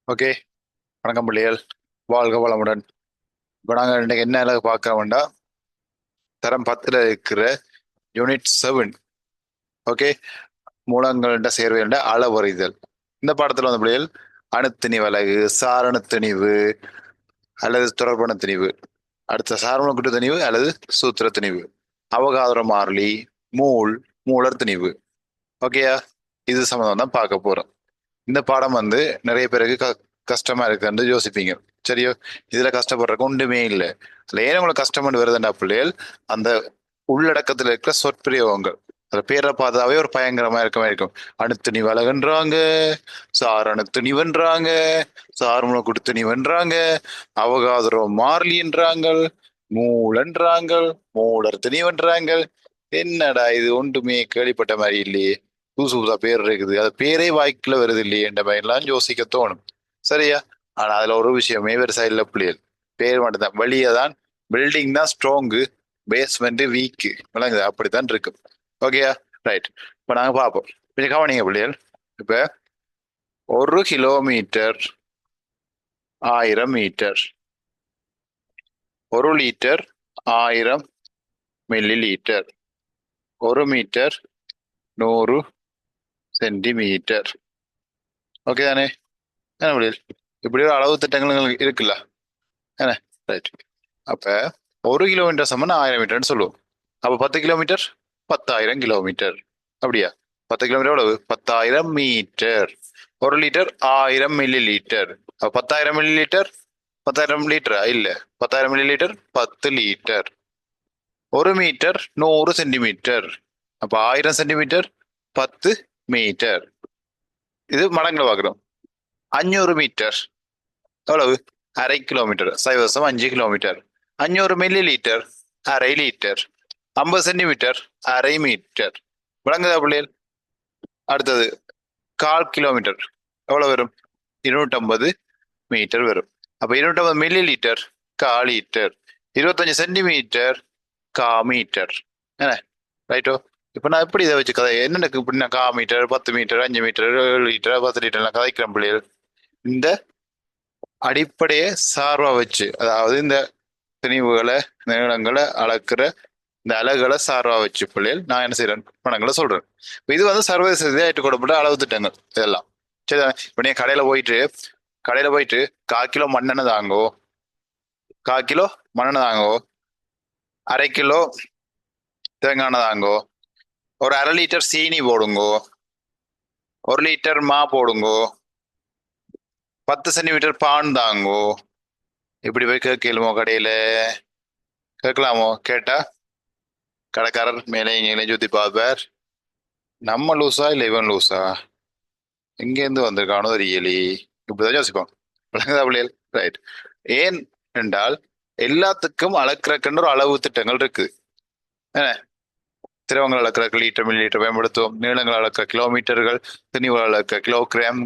Okay. வணக்கம் பிள்ளைகள். வாழ்க வளமுடன். இப்போ நாங்கள் இன்னைக்கு என்ன அழகு பார்க்க தரம் 10ல் இருக்கிற யூனிட் 7. ஓகே. மூலங்கள்ட சேர்வைகள அளவறிதல். இந்த பாடத்துல வந்து பிள்ளைகள் அணுத்திணிவு அலகு, சாரண திணிவு அல்லது தொடர்பண திணிவு, அடுத்த சார்பண கூட்டு திணிவு அல்லது சூத்திர திணிவு, அவகாதர மாறிலி, மூலர் திணிவு. ஓகேயா? இது சம்மந்தம் தான் பார்க்க போறோம். இந்த பாடம் வந்து நிறைய பேருக்கு கஷ்டமா இருக்குன்னு யோசிப்பீங்க. சரியோ? இதுல கஷ்டப்படுறதுக்கு ஒன்றுமே இல்லை. அதுல ஏன் உங்களுக்கு கஷ்டம் வருதுன்னா பிள்ளைகள், அந்த உள்ளடக்கத்துல இருக்கிற சொற்பிரயோகங்கள், அந்த பேரை பார்த்தாவே ஒரு பயங்கரமா இருக்கும். அணுத்துணிவு அழகுன்றாங்க, சார் அணுத்துணிவுன்றாங்க, சார்முளை கொடுத்துணிவுன்றாங்க, அவகாதரோ மாறிலின்றாங்க, மூலன்றாங்க, மூலர் திணிவுன்றாங்க. என்னடா இது, ஒன்றுமே கேள்விப்பட்ட மாதிரி இல்லையே, புதுசு புதுசா பேர் இருக்குது, அது பேரே வாய்க்குள்ள வருது இல்லையே என்ற மாதிரிலாம் யோசிக்க தோணும். சரியா? ஆனா அதுல ஒரு விஷயமே விவசாயில பிள்ளைகள் பேர் மட்டும்தான். வெளியே தான் பில்டிங் தான் ஸ்ட்ராங்கு, பேஸ்மெண்ட் வீக்கு. விளங்குது? அப்படித்தான் இருக்கு. ஓகேயா? ரைட். இப்ப நாங்க பார்ப்போம். கொஞ்சம் கவனிங்க பிள்ளைகள். இப்ப 1 kilometre 1000 metre, 1 litre 1000 millilitre, 1 metre 100 centimetre. Okay தானே? என்ன பிள்ளைகள், இப்படி ஒரு அளவு திட்டங்கள் இருக்குல்ல? என்ன? ரைட். அப்ப 1 கிலோமீட்டர் சமன் 1000 மீட்டர்னு சொல்லுவோம். அப்ப 10 கிலோமீட்டர் 10,000 கிலோமீட்டர். அப்படியா? 10 கிலோமீட்டர் எவ்வளவு? 10,000 மீட்டர். 1 litre 1000 milli litre. அப்ப 10,000 மில்லி லிட்டர் 10,000 லிட்டரா? இல்ல, 10,000 millilitre 10 litre. 1 metre 100 centimetre. அப்ப 1000 சென்டிமீட்டர் 10 மீட்டர். இது மடங்குல பாக்குறோம். 500 மீட்டர் எவ்வளவு? அரை 1 கிலோமீட்டர். 5,5 கிலோமீட்டர். 500 மில்லி லிட்டர் அரை 1 லிட்டர். 50 சென்டிமீட்டர் அரை 1 மீட்டர். விளங்குதா பிள்ளைகள்? அடுத்தது 1/4 கிலோமீட்டர் எவ்வளவு வரும்? 250 மீட்டர் வரும். அப்ப 250 millilitre 1/4 litre. 25 centimetre 1/4 metre. என்ன? ரைட்டோ? இப்ப நான் எப்படி இதை வச்சு கதை என்ன இப்படி நான் 1/4 metre 10 metre 5 metre 7 litre 10 litre கதைக்கிறேன் பிள்ளைகள். இந்த அடிப்படையை சார்பா வச்சு, அதாவது இந்த திணிவுகளை நீளங்களை அளக்குற இந்த அலகுகளை சார்பா வச்சு பிள்ளைகள் நான் என்ன செய்யறேன், பணங்களை சொல்றேன். இது வந்து சர்வதேச ரீதியா ஏற்றுக்கொள்ளப்பட்ட அளவு திட்டங்கள் இதெல்லாம். சரி. இப்ப நீ கடையில போயிட்டு 1/4 கிலோ மண்ணெண்ணெய் தாங்கோ, 1/4 கிலோ மண்ணெண்ணெய் தாங்கோ, அரை 1 கிலோ தேங்காய் எண்ணெய் தாங்கோ, ஒரு அரை 1 லிட்டர் சீனி போடுங்கோ, 1 லிட்டர் மா போடுங்கோ, 10 சென்டிமீட்டர் பான் தாங்கோ. இப்படி போய் கேட்கலுமோ கடையில? கேட்கலாமோ? கேட்டா கடைக்காரர் மேலே இங்கே சுத்தி பார்ப்பார். நம்ம லூசா இல்ல இவன் லூசா, எங்கேருந்து வந்திருக்கானோ தெரியலி, இப்படிதான் யோசிப்போம். விளங்குதா பிள்ளைகள்? ரைட். ஏன் என்றால் எல்லாத்துக்கும் அளக்கிறக்குன்ற ஒரு அளவு திட்டங்கள் இருக்கு. என்ன? திரவங்கள் அளக்கிற லிட்டர் மில்லி லிட்டர் பயன்படுத்துவோம், நீளங்கள் அளக்க கிலோமீட்டர்கள், திணிவுகள் அளக்க கிலோகிராம்.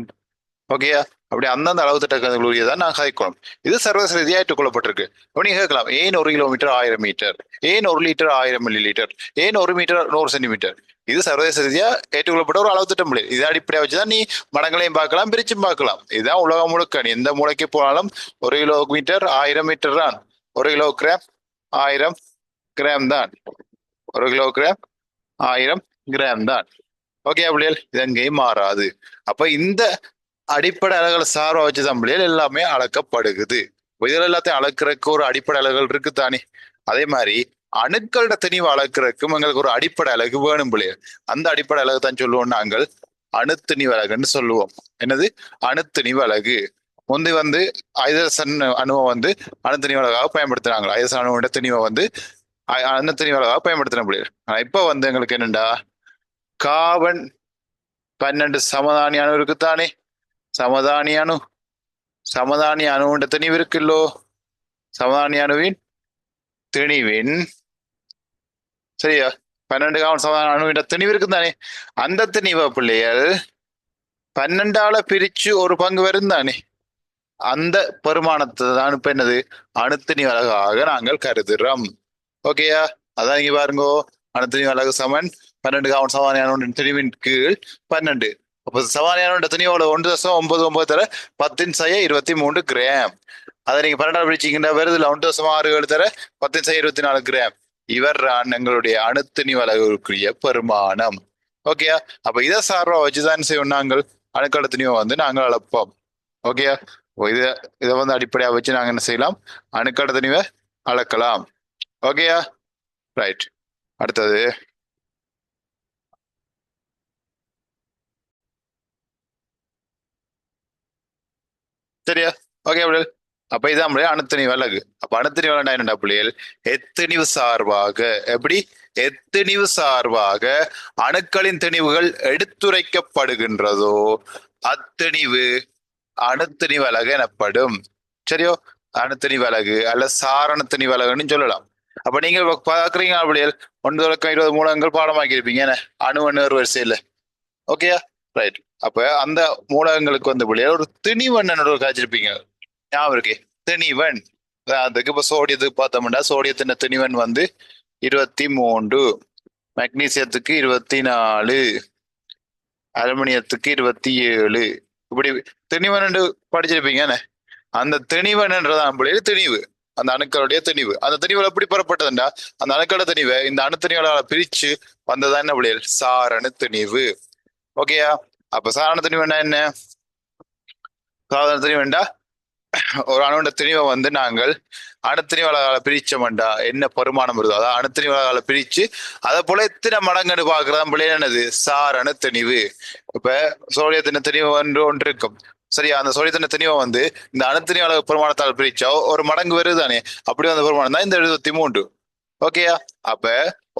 ஓகேயா? அப்படி அந்தந்த அளவு திட்டங்களுடைய தான் நான் கதைக்கணும். இது சர்வதேச ரீதியாக ஏற்றுக்கொள்ளப்பட்டிருக்கு. அப்ப நீங்க கேட்கலாம், ஏன் 1 கிலோமீட்டர் 1000 மீட்டர், ஏன் 1 லிட்டர் 1000 மில்லி லிட்டர், ஏன் 1 மீட்டர் 100 சென்டிமீட்டர்? இது சர்வதேச ரீதியா ஏற்றுக்கொள்ளப்பட்ட ஒரு அளவு திட்டம். இது அடிப்படையா வச்சுதான் நீ மடங்களையும் பார்க்கலாம், பிரிச்சும் பார்க்கலாம். இதுதான் உலகம் முழுக்க நீ எந்த மூளைக்கு போனாலும் 1 கிலோமீட்டர் 1000 மீட்டர் தான். 1 கிலோகிராம் 1000 கிராம் தான். 1 கிலோகிராம் 1000 கிராம் தான். ஓகே பிள்ளைகள்? இது எங்கேயும் மாறாது. அப்ப இந்த அடிப்படை அலகுகளை சார்பா வச்சுதான் பிள்ளைகள் எல்லாமே அளக்கப்படுகிறது. இதில் எல்லாத்தையும் அளக்கிறதுக்கு ஒரு அடிப்படை அலகுகள் இருக்கு தானே? அதே மாதிரி அணுக்களோட திணிவு அளக்கிறதுக்கும் எங்களுக்கு ஒரு அடிப்படை அலகு வேணும் பிள்ளைகள். அந்த அடிப்படை அலகு தான் சொல்லுவோம் நாங்கள் அணுத்திணிவு அலகுன்னு சொல்லுவோம். என்னது? அணுத்திணிவு அலகு. முந்தி வந்து ஐதரசன் அணுவை வந்து அணுத்திணிவு அலகாக பயன்படுத்தினாங்க. ஐதரசன் அணுவோட திணிவை வந்து அணுத்திணிவு அலகாக பயன்படுத்தின பிள்ளைகள். ஆனா இப்ப வந்து எங்களுக்கு என்னண்டா, கார்பன் 12 சமதானி அணு இருக்குத்தானே? சமதானி அணு, சமதானி அணுவின் திணிவு இருக்குல்லோ. சமதானி அணுவின் திணிவின், சரியா, 12 காவல் சமதானி அணுவின் திணிவு இருக்கு தானே? அந்த திணிவை பிள்ளைகள் 12ஆல பிரிச்சு ஒரு பங்கு வரும் தானே? அந்த பெருமானத்தை தான் இப்ப என்னது, அணுத்திணிவு அலகாக நாங்கள் கருதுறோம். ஓகேயா? அதான் இங்க பாருங்கோ, அணுத்திணிவு அலகு சமன் 12 காவல் சமதானி அணுவின் திணிவின் கீழ் 12. அப்போ சவானியான எத்தனையோட 1.99 தர 10^23 கிராம். அதை நீங்க 12 பிடிச்சிங்கன்னா வருதுல 1.67 தர 10^24 கிராம். இவர் எங்களுடைய அணுத்திணி வலகுக்குரிய பெருமானம். ஓகேயா? அப்ப இதை சார்பா வச்சுதான் செய்வோம் நாங்கள் அணுக்களத்தினியோ வந்து நாங்கள் அளப்போம். ஓகேயா? இத இதை வந்து அடிப்படையா வச்சு நாங்க என்ன செய்யலாம், அணுக்களத்தினிவை அளக்கலாம். ஓகேயா? ரைட். அடுத்தது சரியா? ஓகே அப்படியே. அப்ப இதான் நம்மளுடைய அணுத்திணி வலகு. அப்ப அணுத்திணி வலகுனா என்னடா பிள்ளைகள்? எத்திணிவு சார்பாக எப்படி எத்திணிவு சார்பாக அணுக்களின் திணிவுகள் எடுத்துரைக்கப்படுகின்றதோ அத்திணிவு அணுத்திணி வலகு எனப்படும். சரியோ? அணுத்திணி வலகு அல்ல சாரணத்திணி வலகுன்னு சொல்லலாம். அப்ப நீங்க பாக்குறீங்க அப்படியே 1 தொடக்கம் 20 மூலங்கள் பாடமாக்கி இருப்பீங்க அணு அணு வரிசையில. ஓகேயா? ரைட். அப்ப அந்த மூலகங்களுக்கு வந்து பிள்ளைகள் ஒரு திணிவண்ணன் காய்ச்சிருப்பீங்க, ஞாபகம் இருக்கு? திணிவன். அதுக்கு இப்ப சோடியத்துக்கு பார்த்தோம்னா சோடியத்தின் திணிவன் வந்து 23, மெக்னீசியத்துக்கு 24, அலுமினியத்துக்கு 27. இப்படி திணிவன் படிச்சிருப்பீங்க. அந்த திணிவன்ன்றதான் பிள்ளைகள் திணிவு, அந்த அணுக்களுடைய திணிவு. அந்த திணிவுல எப்படி பெறப்பட்டதுண்டா அந்த அணுக்கள திணிவை இந்த அணுத்திணிகளால பிரிச்சு வந்ததான் என்ன பிள்ளைகள்? சாரண திணிவு. ஓகேயா? அப்ப சாரண திணிவுன்னா என்ன? சாதாரண திணிவுண்டா ஒரு அணுண்ட திணிவை வந்து நாங்கள் அணுத்திணிவளால பிரிச்சோம்டா என்ன பருமானம் வருதோ அதாவது அணுத்திணிவளால பிரிச்சு அதை போல எத்தனை மடங்குன்னு பாக்குறதான் பிள்ளை என்னது? சாரண திணிவு. இப்ப சோடியத்தின திணிவு ஒன்று இருக்கும். சரியா? அந்த சோடியத்தின திணிவை வந்து இந்த அணுத்திணிவள பெருமானத்தால் பிரிச்சா ஒரு மடங்கு வருதானே, அப்படி வந்த பெருமானம் தான் இந்த 73. ஓகேயா? அப்ப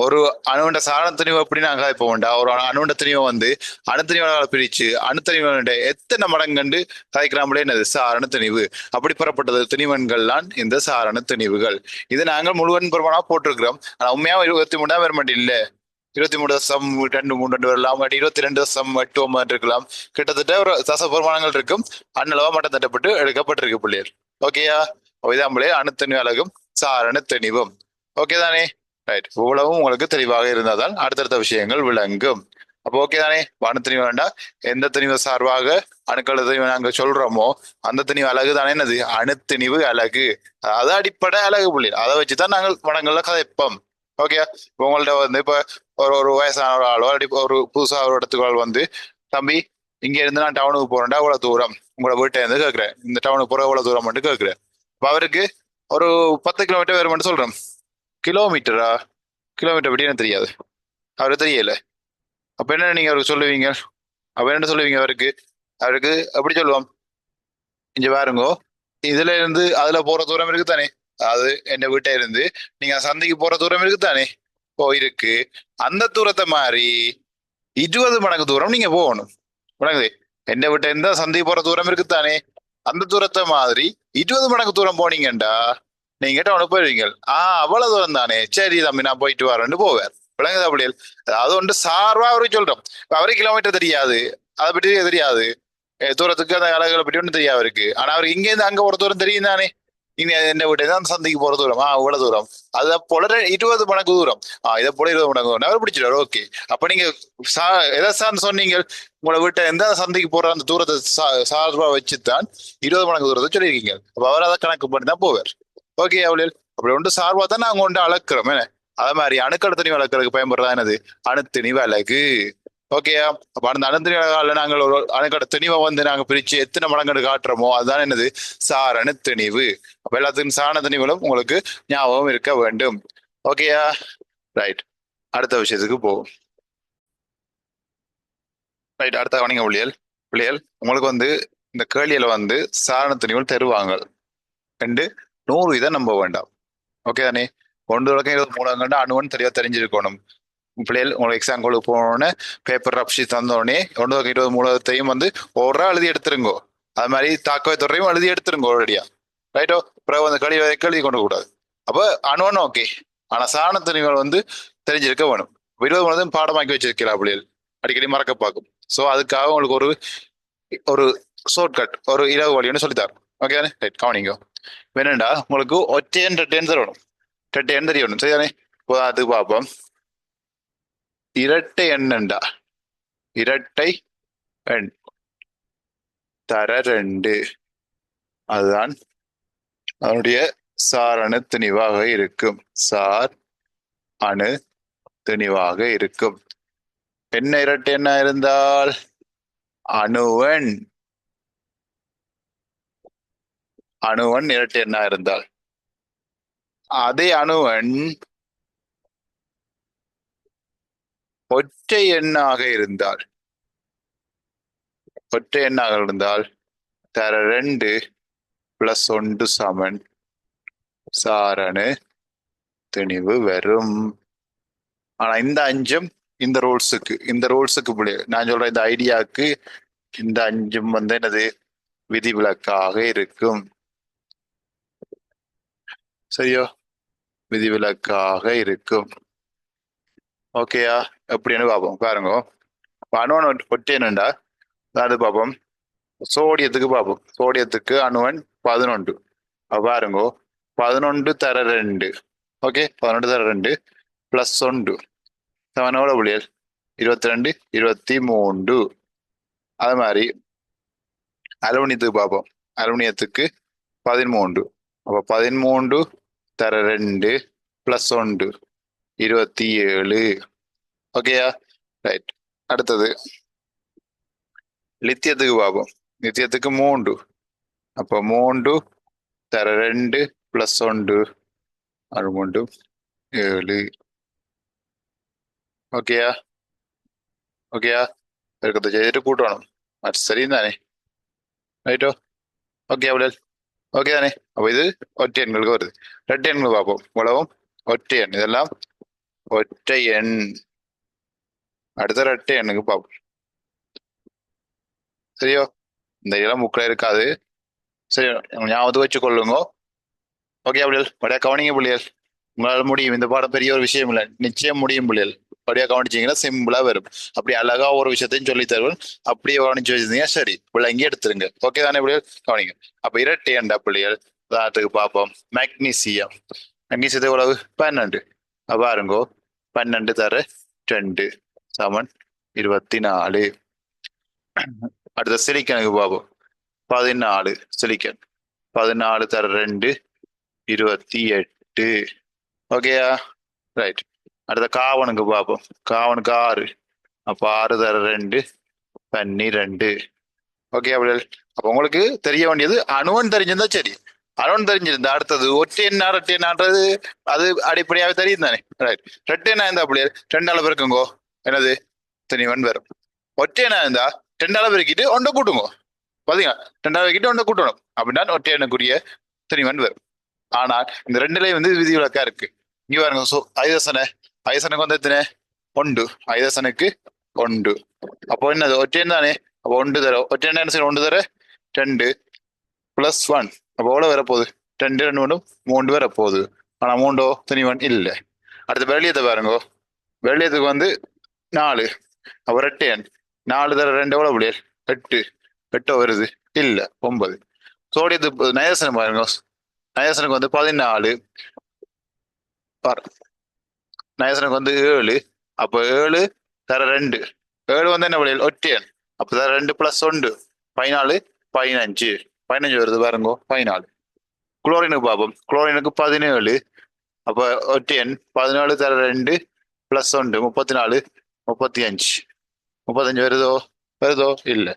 ஒரு அணுண்ட சாரண திணிவு எப்படி நாங்க இப்போ உண்டா ஒரு அணுண்ட திணிவை வந்து அணுத்திணிவால பிரிச்சு அணுத்திணிவனுடைய எத்தனை மடங்கண்டு கதைக்கிறாமலே என்னது? சாரண திணிவு. அப்படி பெறப்பட்டது திணிவன்கள் தான் இந்த சாரண திணிவுகள். இது நாங்கள் முழுவன் பெருமானா போட்டிருக்கிறோம். ஆனா உண்மையா 23 வேறுமண்டி இல்ல, 23.232 வரலாம், 22.89 இருக்கலாம். கிட்டத்தட்ட ஒரு தச பெருமானங்கள் இருக்கும். அந்நளவா மட்டம் தட்டப்பட்டு எடுக்கப்பட்டிருக்கு பிள்ளையர். ஓகேயா? இதான் பிள்ளையர் அணுத்திணி அழகும் சாரண திணிவும். ஓகே தானே? ரைட். இவ்வளவும் உங்களுக்கு தெளிவாக இருந்தால்தான் அடுத்தடுத்த விஷயங்கள் விளங்கும். அப்போ ஓகே தானே? அணுத்திணிவு வேண்டாம். எந்த திணிவு சார்பாக அணுக்கள் திணிவு நாங்க சொல்றோமோ அந்த திணிவு அழகு தானே என்னது? அணுத்திணிவு அழகு. அது அடிப்படை அழகு புள்ளி. அதை வச்சுதான் நாங்கள் மனங்கள்ல கதைப்போம். ஓகே. உங்கள்ட்ட வந்து இப்ப ஒரு ஒரு வயசான ஒரு ஆளோ ஒரு புதுசா ஒரு இடத்துக்கு வந்து, தம்பி இங்க இருந்து நான் டவுனுக்கு போறேன்டா இவ்வளவு தூரம், உங்களோட வீட்டை இருந்து கேட்கிறேன், இந்த டவுனுக்கு போற இவ்வளவு தூரம் மட்டும் கேட்கிறேன். இப்ப அவருக்கு ஒரு 10 கிலோமீட்டர் வேறு மட்டும் சொல்றேன். கிலோமீட்டரா? கிலோமீட்டர் பற்றி எனக்கு தெரியாது, அவருக்கு தெரியல. அப்ப என்ன நீங்க அவருக்கு சொல்லுவீங்க? அப்ப என்ன சொல்லுவீங்க அவருக்கு? அவருக்கு எப்படி சொல்லுவோம்? இங்க பாருங்கோ, இதுல இருந்து அதுல போற தூரம் இருக்குதானே, அதாவது என் வீட்டை இருந்து நீங்க சந்தைக்கு போற தூரம் இருக்குதானே, போயிருக்கு. அந்த தூரத்தை மாதிரி 20 மடங்கு தூரம் நீங்க போகணும். விளங்குது? என் வீட்டை இருந்தா சந்தைக்கு போற தூரம் இருக்குதானே, அந்த தூரத்தை மாதிரி 20 மடங்கு தூரம் போனீங்கண்டா நீங்க டவுனுக்கு போயிருவீங்க. அவ்வளவு தூரம் தானே, சரி தம்பி நான் போயிட்டு வரேன்னு போவார். விளங்குதா அப்படியே? அது ஒன்று சார்பா அவருக்கு சொல்றோம். அவருக்கு கிலோமீட்டர் தெரியாது, அதை பற்றி தெரியாது, தூரத்துக்கு அந்த அழகுகளை பற்றி ஒன்றும் தெரியாது அவருக்கு. ஆனா அவருக்கு இங்க இருந்து அங்க ஒரு தூரம் தெரியும் தானே. இங்க என்ன வீட்டு தான் சந்தைக்கு போற தூரம், இவ்வளவு தூரம். அதை போல 20 மடங்கு தூரம், இதை போல 20 மடங்கு தூரம் அவர் பிடிச்சிடாரு. ஓகே. அப்ப நீங்க எதை சார்ந்து சொன்னீங்க? உங்களை வீட்டை எந்த சந்தைக்கு போற அந்த தூரத்தை சார்பா வச்சுதான் 20 மடங்கு தூரத்தை சொல்லியிருக்கீங்க. அப்ப அவர் அதை கணக்கு பண்ணி தான் போவார். ஓகே அவளில் அப்படி ஒன்று சார்பா தான் நாங்க ஒன்று அளக்குறோம். அதே மாதிரி அணுக்கடத்தினி வளர்க்கறதுக்கு பயன்படுறதா என்னது? அணுத்திணிவு அலகு. ஓகேயா? அப்ப அந்த அணுத்திணிவு அலகால நாங்கள் ஒரு அணுக்கட திணிவை வந்து நாங்க பிரிச்சு எத்தனை மடங்கு காட்டுறோமோ அதுதான் என்னது? சாரண திணிவு. அப்ப எல்லாத்துக்கும் சாரண திணிவுகளும் உங்களுக்கு ஞாபகம் இருக்க வேண்டும். ஓகேயா? ரைட். அடுத்த விஷயத்துக்கு போவோம். ரைட். அடுத்த கவனிங்க புள்ளியல். புள்ளியல் உங்களுக்கு வந்து இந்த கேள்வியில வந்து சாரண திணிவுகள் தருவாங்க. 100 இதை நம்ப வேண்டாம். ஓகே தானே? 1 தொடக்கம் 20 மூலங்கள்னா அணுவன் தெளிவா தெரிஞ்சிருக்கணும். பிள்ளைகள் உங்களுக்கு எக்ஸாம் கோலுக்கு போனோடனே பேப்பர் ரப்ஷி தந்தோடனே 1 தொடக்கம் 20 மூலத்தையும் வந்து ஒரு எழுதி எடுத்துருங்கோ. அது மாதிரி தாக்கவை தொடரையும் எழுதி எடுத்துருங்கோ ஒரேடியா. ரைட்டோ? பிறகு அந்த எழுதி கொண்டு கூடாது. அப்ப அணுவன் ஓகே. ஆனா சாணத்தினிகள் வந்து தெரிஞ்சிருக்க வேணும். 20 மூலத்தையும் பாடமாக்கி வச்சிருக்கிறா பிள்ளைகள், அடிக்கடி மறக்க பார்க்கும். ஸோ அதுக்காக உங்களுக்கு ஒரு ஒரு ஷார்ட்கட், ஒரு இலவு வழின்னு சொல்லித்தார். ஓகே தானே? ரைட். கவனிங்க. வேணுண்டா உங்களுக்கு ஒற்றையன் ரெட்டையன் தரணும். ரெட்டையன் தெரியணும். சரிதானே? இப்போ அது பார்ப்போம். இரட்டை எண்ணண்டா இரட்டை எண் தர 2. அதுதான் அதனுடைய சார் அணு திணிவாக இருக்கும். சார் அணு திணிவாக இருக்கும். என்ன இரட்டை எண்ணா இருந்தால் அணுவன் இரட்டை எண்ணா இருந்தால், அதே அணுவன் ஒற்றை எண்ணாக இருந்தால் தர 2 பிளஸ் 1 சமன் சாரணு திணிவு வரும். ஆனா இந்த அஞ்சும் இந்த ரூல்ஸுக்கு நான் சொல்றேன், இந்த ஐடியாவுக்கு இந்த அஞ்சும் என்னது விதிவிலக்காக இருக்கும். சரியோ, விதிவிலக்காக இருக்கும். ஓகேயா? எப்படின்னு பார்ப்போம். பாருங்க, அணுவன் ஒற்றை என்னண்டா அது பார்ப்போம். சோடியத்துக்கு பார்ப்போம். சோடியத்துக்கு அணுவன் 11. பாருங்க, 11 தர 2. ஓகே, 11 தர 2 பிளஸ் 1 சமன் எவ்வளவு புள்ளியல்? 22, 23. அது மாதிரி அலுமினியத்துக்கு பார்ப்போம். அலுமினியத்துக்கு 13. அப்போ 13 தர 2 பிளஸ் 1 27. ஓகேயா? ரைட். அடுத்தது லித்தியத்துக்கு பார்ப்போம். லித்தியத்துக்கு 3. அப்போ 3 தர 2 பிளஸ் 1 3 7. ஓகேயா? பெருக்கத்தை செய்துட்டு கூட்டணும். அது சரியும் தானே? ரைட்டோ? ஓகே அவ்வளோ. ஓகே தானே? அப்போ இது ஒற்றை எண்களுக்கு வருது. ரெட்டை எண்கள் பார்ப்போம். உலகம் ஒற்றை எண், இதெல்லாம் ஒற்றை எண். அடுத்த ரெட்டை எண்ணுக்கு பார்ப்போம். சரியோ? இந்த இடம் புக்கில் இருக்காது. சரி, ஞாபகத்துக்கு வச்சு கொள்ளுங்க. ஓகே புள்ளியல், வடையா கவனிங்க புள்ளியல். உங்களால் முடியும். இந்த பாடம் பெரிய ஒரு விஷயம் இல்லை, நிச்சயம் முடியும் புள்ளியல். அப்படியே கவனிச்சீங்கன்னா சிம்பிளா வரும். அப்படி அழகா ஒரு விஷயத்தையும் சொல்லி தருவேன். அப்படியே கவனிச்சு வச்சிருந்தீங்க சரி, விளங்கி எடுத்துருங்க. ஓகே தானே புள்ளியல்? கவனிங்க. அப்ப இரட்டை எண்ட புள்ளியல் உதாரணத்துக்கு பார்ப்போம். மெக்னீசியம். மெக்னீசியத்தை எவ்வளவு? 12. பாருங்கோ, 12 தர 2 சமன் 24. அடுத்த சிலிக்கனுக்கு பார்ப்போம். 14 சிலிக்கன். 14 தர 2 28. ஓகேயா? ரைட். அடுத்த காவனுக்கு பார்ப்போம். காவனுக்கு 6. அப்ப 6 தர 2 12. ஓகே அப்படியே. அப்ப உங்களுக்கு தெரிய வேண்டியது அணுவன் தெரிஞ்சிருந்தா சரி. அணுவன் தெரிஞ்சிருந்தா அடுத்தது ஒற்றை எண்ணா ரெட்டை எண்ணான்றது அது அடிப்படையாக தெரியும் தானே? ரைட். ரெட்டை எண்ணா இருந்தா அப்படியே 2 அளவு இருக்குங்கோ, என்னது திணிவன் வரும். ஒற்றை எண்ணா இருந்தா 2 அளவு இருக்கிட்டு ஒன்றை கூட்டுங்கோ. பாத்தீங்களா? 2 அளவு இருக்கிட்டு ஒன்றை கூட்டணும். அப்படின்னா ஒற்றை எண்ணுக்குரிய திணிவன் வரும். ஆனால் இந்த ரெண்டுலயும் விதிவிலக்கா இருக்கு. இங்க பாருங்க. ஐதசனுக்கு எத்தனை? 1. ஐதசனுக்கு 1. அப்போ என்னது ஒற்றை தானே? அப்போ 1 தர ஒற்றை என்ன செய்யும்? 1 தர 2 பிளஸ் 1. அப்போ எவ்வளவு வரப்போகுது? 2 2 1 3 வரப்போகுது. ஆனா 3 தனிவன் இல்லை. அடுத்து வெள்ளியத்தை பாருங்க. வெள்ளியத்துக்கு 4. அப்போ ரெட்டை எண். 4 தர 2 எவ்வளவு புள்ளியல்? 8. 8 வருது இல்ல 9. சோடியத்துக்கு நயசனம் பாருங்க. நயசனுக்கு 14. நயசனுக்கு 7. அப்போ 7 தர 2. 7 என்ன விளையல்? ஒற்றையன். அப்போ தர 2 பிளஸ் 1 14 15. 15 வருது பாருங்க, 14. குளோரினுக்கு பார்ப்போம். குளோரினுக்கு 17. அப்போ ஒற்றையன். 17 தர 2 பிளஸ் 1 34 35. 35 வருதோ இல்ல.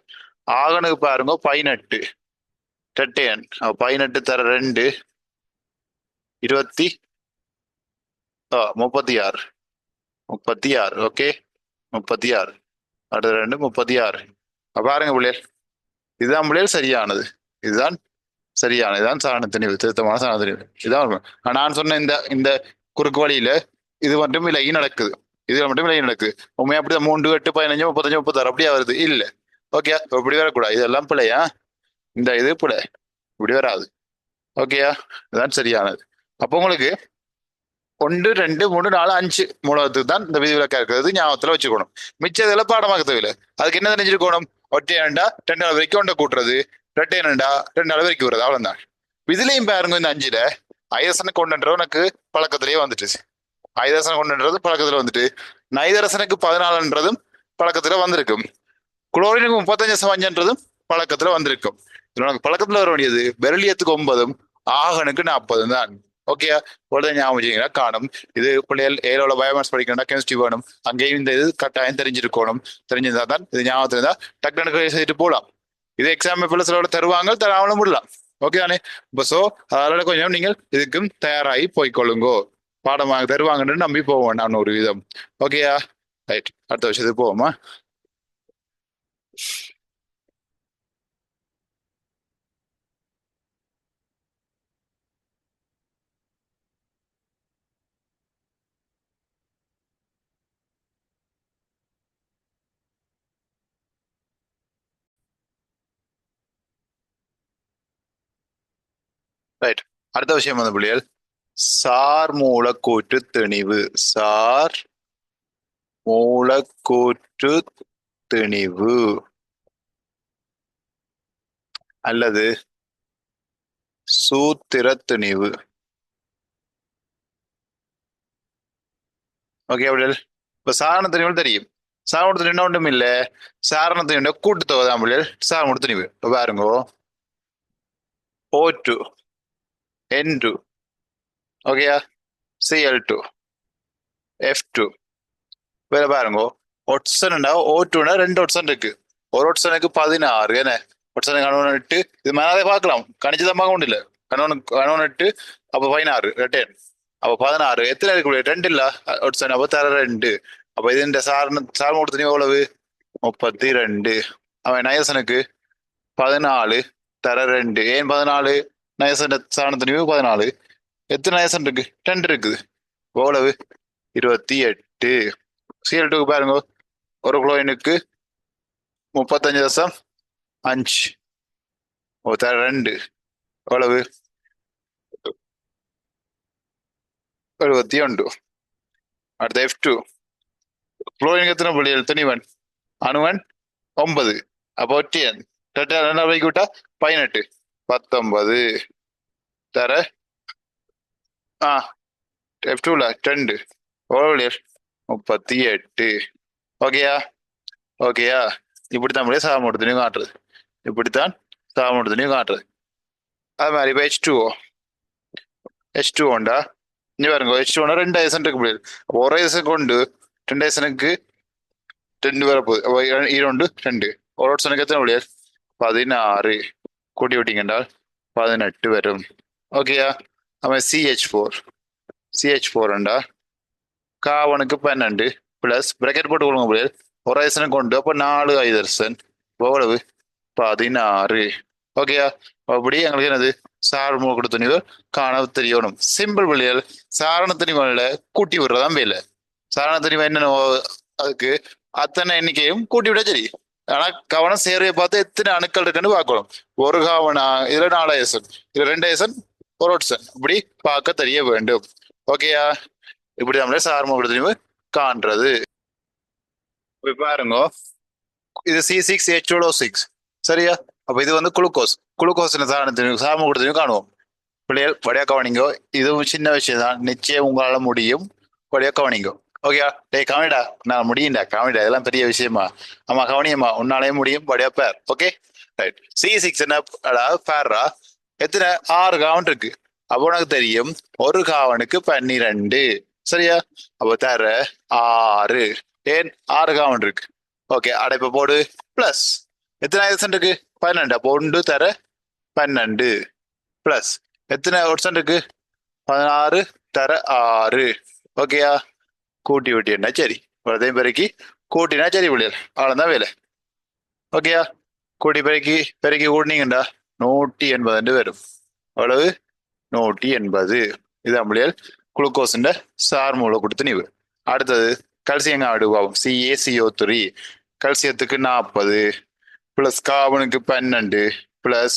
ஆகனுக்கு பாருங்க 18. ரெட்டையன். 18 தர 2 36. 36. ஓகே, 36. அடுத்த 2 36. பாருங்க பிள்ளைகள், இதுதான் பிள்ளைகள் சரியானது. இதுதான் சாரண திணிவு, திருத்தமான சாரண திணிவு. இதான் நான் சொன்ன இந்த இந்த குறுக்கு வழியில இது மட்டும் விலகி நடக்குது. இதுல மட்டும் விலகி நடக்குது. உண்மையா அப்படிதான் 3 8 15 35 36 அப்படியே வருது இல்ல. ஓகே, இப்படி வரக்கூடாது. இதெல்லாம் பிள்ளையா? இந்த இது பிள்ளை, இப்படி வராது. ஓகேயா? இதுதான் சரியானது. அப்போ உங்களுக்கு 1 2 3 4 5 மூலத்துக்கு தான் இந்த விதிவிலக்கா இருக்கிறது. ஞாபகத்துல வச்சுக்கணும். மிச்சம் இதெல்லாம் பாடமாக்க தேவையில்லை. அதுக்கு என்ன தெரிஞ்சிருக்கணும்? ஒற்றை ஏண்டா 2 அளவு வரைக்கும் ஒன்றை கூட்டுறது, ரெட்டை ஏண்டா 2 அளவு வரைக்கும் வருது, அவ்வளவுதான். இதுலயும் பாருங்க, இந்த 5ல ஐதரசனை கொண்டுன்ற உனக்கு பழக்கத்திலேயே வந்துட்டு. ஐதரசனை கொண்டுன்றது பழக்கத்துல வந்துட்டு, நைதரசனுக்கு 14ன்றதும் பழக்கத்துல வந்திருக்கும். குளோரினுக்கு 35 பழக்கத்துல வந்திருக்கும். இதுல உனக்கு பழக்கத்துல வர வேண்டியது பெரிலியத்துக்கு 9, ஆகனுக்கு 40 தான். ஓகே, உடனே ஞாபகம் வச்சுக்கீங்களா காணும். இது பிள்ளைகள் ஏழோட பயோமேஸ் படிக்கணும்னா கெமிஸ்ட்ரி வேணும், அங்கேயும் இந்த இது கட்டாயம் தெரிஞ்சிருக்கணும். தெரிஞ்சிருந்தா தான் இது ஞாபகத்துல இருந்தா டக்குனு செய்துட்டு போகலாம். இது எக்ஸாம் பேப்பர்ல சிலோட தருவாங்க, தராமலும் விடலாம். ஓகே தானே? இப்போ ஸோ அதனால கொஞ்சம் நீங்கள் இதுக்கும் தயாராகி போய்க்கொள்ளுங்கோ. பாடமாக தருவாங்கன்னு நம்பி போக வேண்டாம் ஒரு விதம். ஓகேயா? ரைட், அடுத்த விஷயத்துக்கு போவோமா? ரைட், அடுத்த விஷயம் வந்து பிள்ளைகள் சார் மூலக்கூற்று திணிவு. சார் மூலக்கூற்று திணிவு அல்லது சூத்திர திணிவு. ஓகே பிள்ளைகள், இப்ப சாரண திணிவு தெரியும். சாரண திணிவு ஒன்றும் இல்ல, சாரண திணிவு கூட்டுத்தொகை தான் பிள்ளைகள் சாரண திணிவு. இப்ப பாருங்க, O2 N2 ஓகேயா, Cl2 F2. வேற பாருங்க, ஒட்சன் O2 2 ஒட்சன் இருக்கு. ஒரு ஒட்சனுக்கு 16 என்ன ஒட்சனுக்கு கணவன் 8. இது மேலே பார்க்கலாம், கணிச்சுதான் பார்க்க முடியல. கணவன் 8 அப்ப 16 ரெட்டேன் அப்ப 16 எத்தனை இருக்கு? 2 இல்ல ஒட்சன், அப்ப தர 2. அப்ப இது இந்த சார் கொடுத்து எவ்வளவு? 32. அவன் நயசனுக்கு 14 தர 2. ஏன் 14? நயசன் சாணத்தினிவு 14. எத்தனை நயசன் இருக்கு? 2 இருக்குது. எவ்வளவு? 28. Cl2 பாருங்க, ஒரு குளோரினுக்கு 35.5. ஓ தர 2 எவ்வளவு? 71. அடுத்த F2 குளோரினுக்கு எத்தனை புள்ளிகள்? துணிவன் அணுவன் 9. அப்போ ஒட்டியன் ரெண்டு வைக்க விட்டா 18. 19 தர F2ல 2 எவ்வளவு? 38. ஓகேயா? ஓகேயா? இப்படித்தான் முடியாது சாமூட்டத்தினையும் காட்டுறது. இப்படித்தான் சாமூட்டத்தினையும் காட்டுறது. அது மாதிரி இப்போ H2 உண்டா? இங்க பாருங்க, H2 2 ஐசன் இருக்கு முடியாது. ஒரு ஐசன் கொண்டு 2 ஐசனுக்கு 2 வரப்போகுது. 2 2 ஒரு ஐசனுக்கு எத்தனை முடியாது? 16. கூட்டி விட்டீங்கன்றால் 18 வரும். ஓகேயா? அவன் CH4 உண்டா? காவனுக்கு 12 பிளஸ் பிரக்கெட் போட்டு கொடுங்க முடியாது. ஒரு ஐசனுக்கு கொண்டு அப்போ 4 ஐதர்சன் எவ்வளவு? 16. ஓகேயா? அப்படி எங்களுக்கு என்னது சார் மூக்கு துணிவு காண தெரியணும். சிம்பிள் வழியால் சாரண துணிவுல கூட்டி விடுறதான் வேலை. சாரண துணிவு என்னென்ன அதுக்கு அத்தனை எண்ணிக்கையும் கூட்டி விட சரி. ஆனா கவனம் சேர்வையை பார்த்து எத்தனை அணுக்கள் இருக்குன்னு பார்க்கணும். ஒரு காவனா இதுல 4 ஐசன், இதுல 2 ஐசன், ஒரு ஒட்சன், இப்படி பார்க்க தெரிய வேண்டும். ஓகேயா? இப்படி நம்மளே சார் மூக்கு துணிவு காண்றது. பாருங்க, இது C6H12O6 சரியா? அப்ப இது வந்து குளுக்கோஸ். குளுக்கோஸ் சாம கொடுத்தையும் காணுவோம். பிள்ளைகள் வழியா கவனிங்கோ. இதுவும் சின்ன விஷயம் தான், நிச்சயம் உங்களால முடியும். வழியா கவனிங்கோ. ஓகேயா? டேய் கவனிடா, நான் முடியும்டா, கவனிடா, இதெல்லாம் பெரிய விஷயமா? ஆமா கவனியம்மா, உன்னாலே முடியும். வழியா பேர். Okay right. C6 என்ன பேர்ரா? எத்தனை? 6 காவன் இருக்கு. அப்போ உனக்கு தெரியும் ஒரு காவனுக்கு 12 சரியா? அப்போ தர 6. ஏன் 6 காவன் இருக்கு. ஓகே, அடைப்ப போடு பிளஸ் எத்தனை ஐசன் இருக்கு? 12. அப்போ 1 தர 12 பிளஸ் எத்தனை ஒட்சன் இருக்கு? 16 தர 6. ஓகேயா? கூட்டி விட்டியா சரி. அதையும் பெருக்கி கூட்டினா சரி பிள்ளைகள், அவ்வளவுதான் வேலை. ஓகேயா? கூட்டி பெருக்கி பெருக்கி கூட்டினீங்கண்டா 180 வரும். அவ்வளவு 180. இதான் பிள்ளைகள் குளுக்கோஸ் சார் மூல கொடுத்து நீவு. அடுத்தது கல்சியம் அடுவாகும். CaCO3 கல்சியத்துக்கு 40 பிளஸ் கார்பனுக்கு 12 பிளஸ்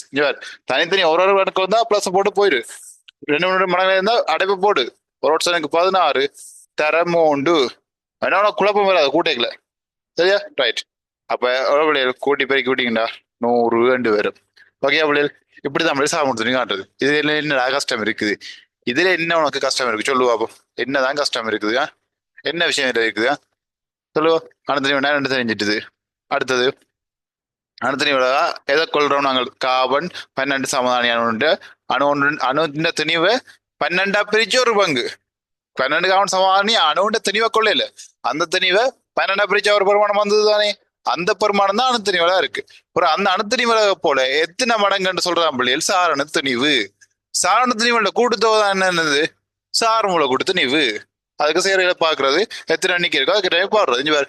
தனித்தனி ஒரு இடத்துல இருந்தா பிளஸ் போட்டு போயிடு. 2 மடங்கு இருந்தா அடைப்பு போடு. ஒரு ஒட்சனுக்கு 16 தர 3. என்ன குழப்பம் வராது கூட்டைக்குல. சரியா? ரைட். அப்ப எவ்வளவு பிள்ளைகள் கூட்டி பெருக்கி விட்டீங்கடா 100 வரும். ஓகே பிள்ளைகள், இப்படிதான் பிள்ளை சாப்பிட்டு காட்டுறது. இதுல என்னடா கஷ்டம் இருக்குது? இதுல என்ன உனக்கு கஷ்டம் இருக்கு சொல்லுவா? என்னதான் கஷ்டம் இருக்குதுயா? என்ன விஷயம் இருக்குதா சொல்லுவோம்? ஆனந்தனி வேணா 2 தெரிஞ்சிட்டுது. அடுத்தது அணுத்திணி விலகா எதை கொள்றோம் நாங்கள் கார்பன் 12 சமதானி அணுவின் திணிவை 12 பிரிச்சு ஒரு பங்கு 12 கார்பன் சமதானி அணுவின் திணிவை கொள்ளையில அந்த திணிவை 12 பிரிச்ச ஒரு பெருமானம் வந்தது தானே அந்த பெருமானம் தான் அணுத்திணி விலகா இருக்கு அப்புறம் அந்த அணுத்திணி விலக போல எத்தனை மடங்குன்னு சொல்றான் பிள்ளைகள் சாரண திணிவு சாரண திணிவுல கூட்டுத்தொகை தான் என்னது சார்மூல கூட்டுத்திணிவு அதுக்கு சேரையில பாக்குறது எத்தனை எண்ணிக்கை இருக்கோ அதுக்கு டைம் பாடுறது இங்க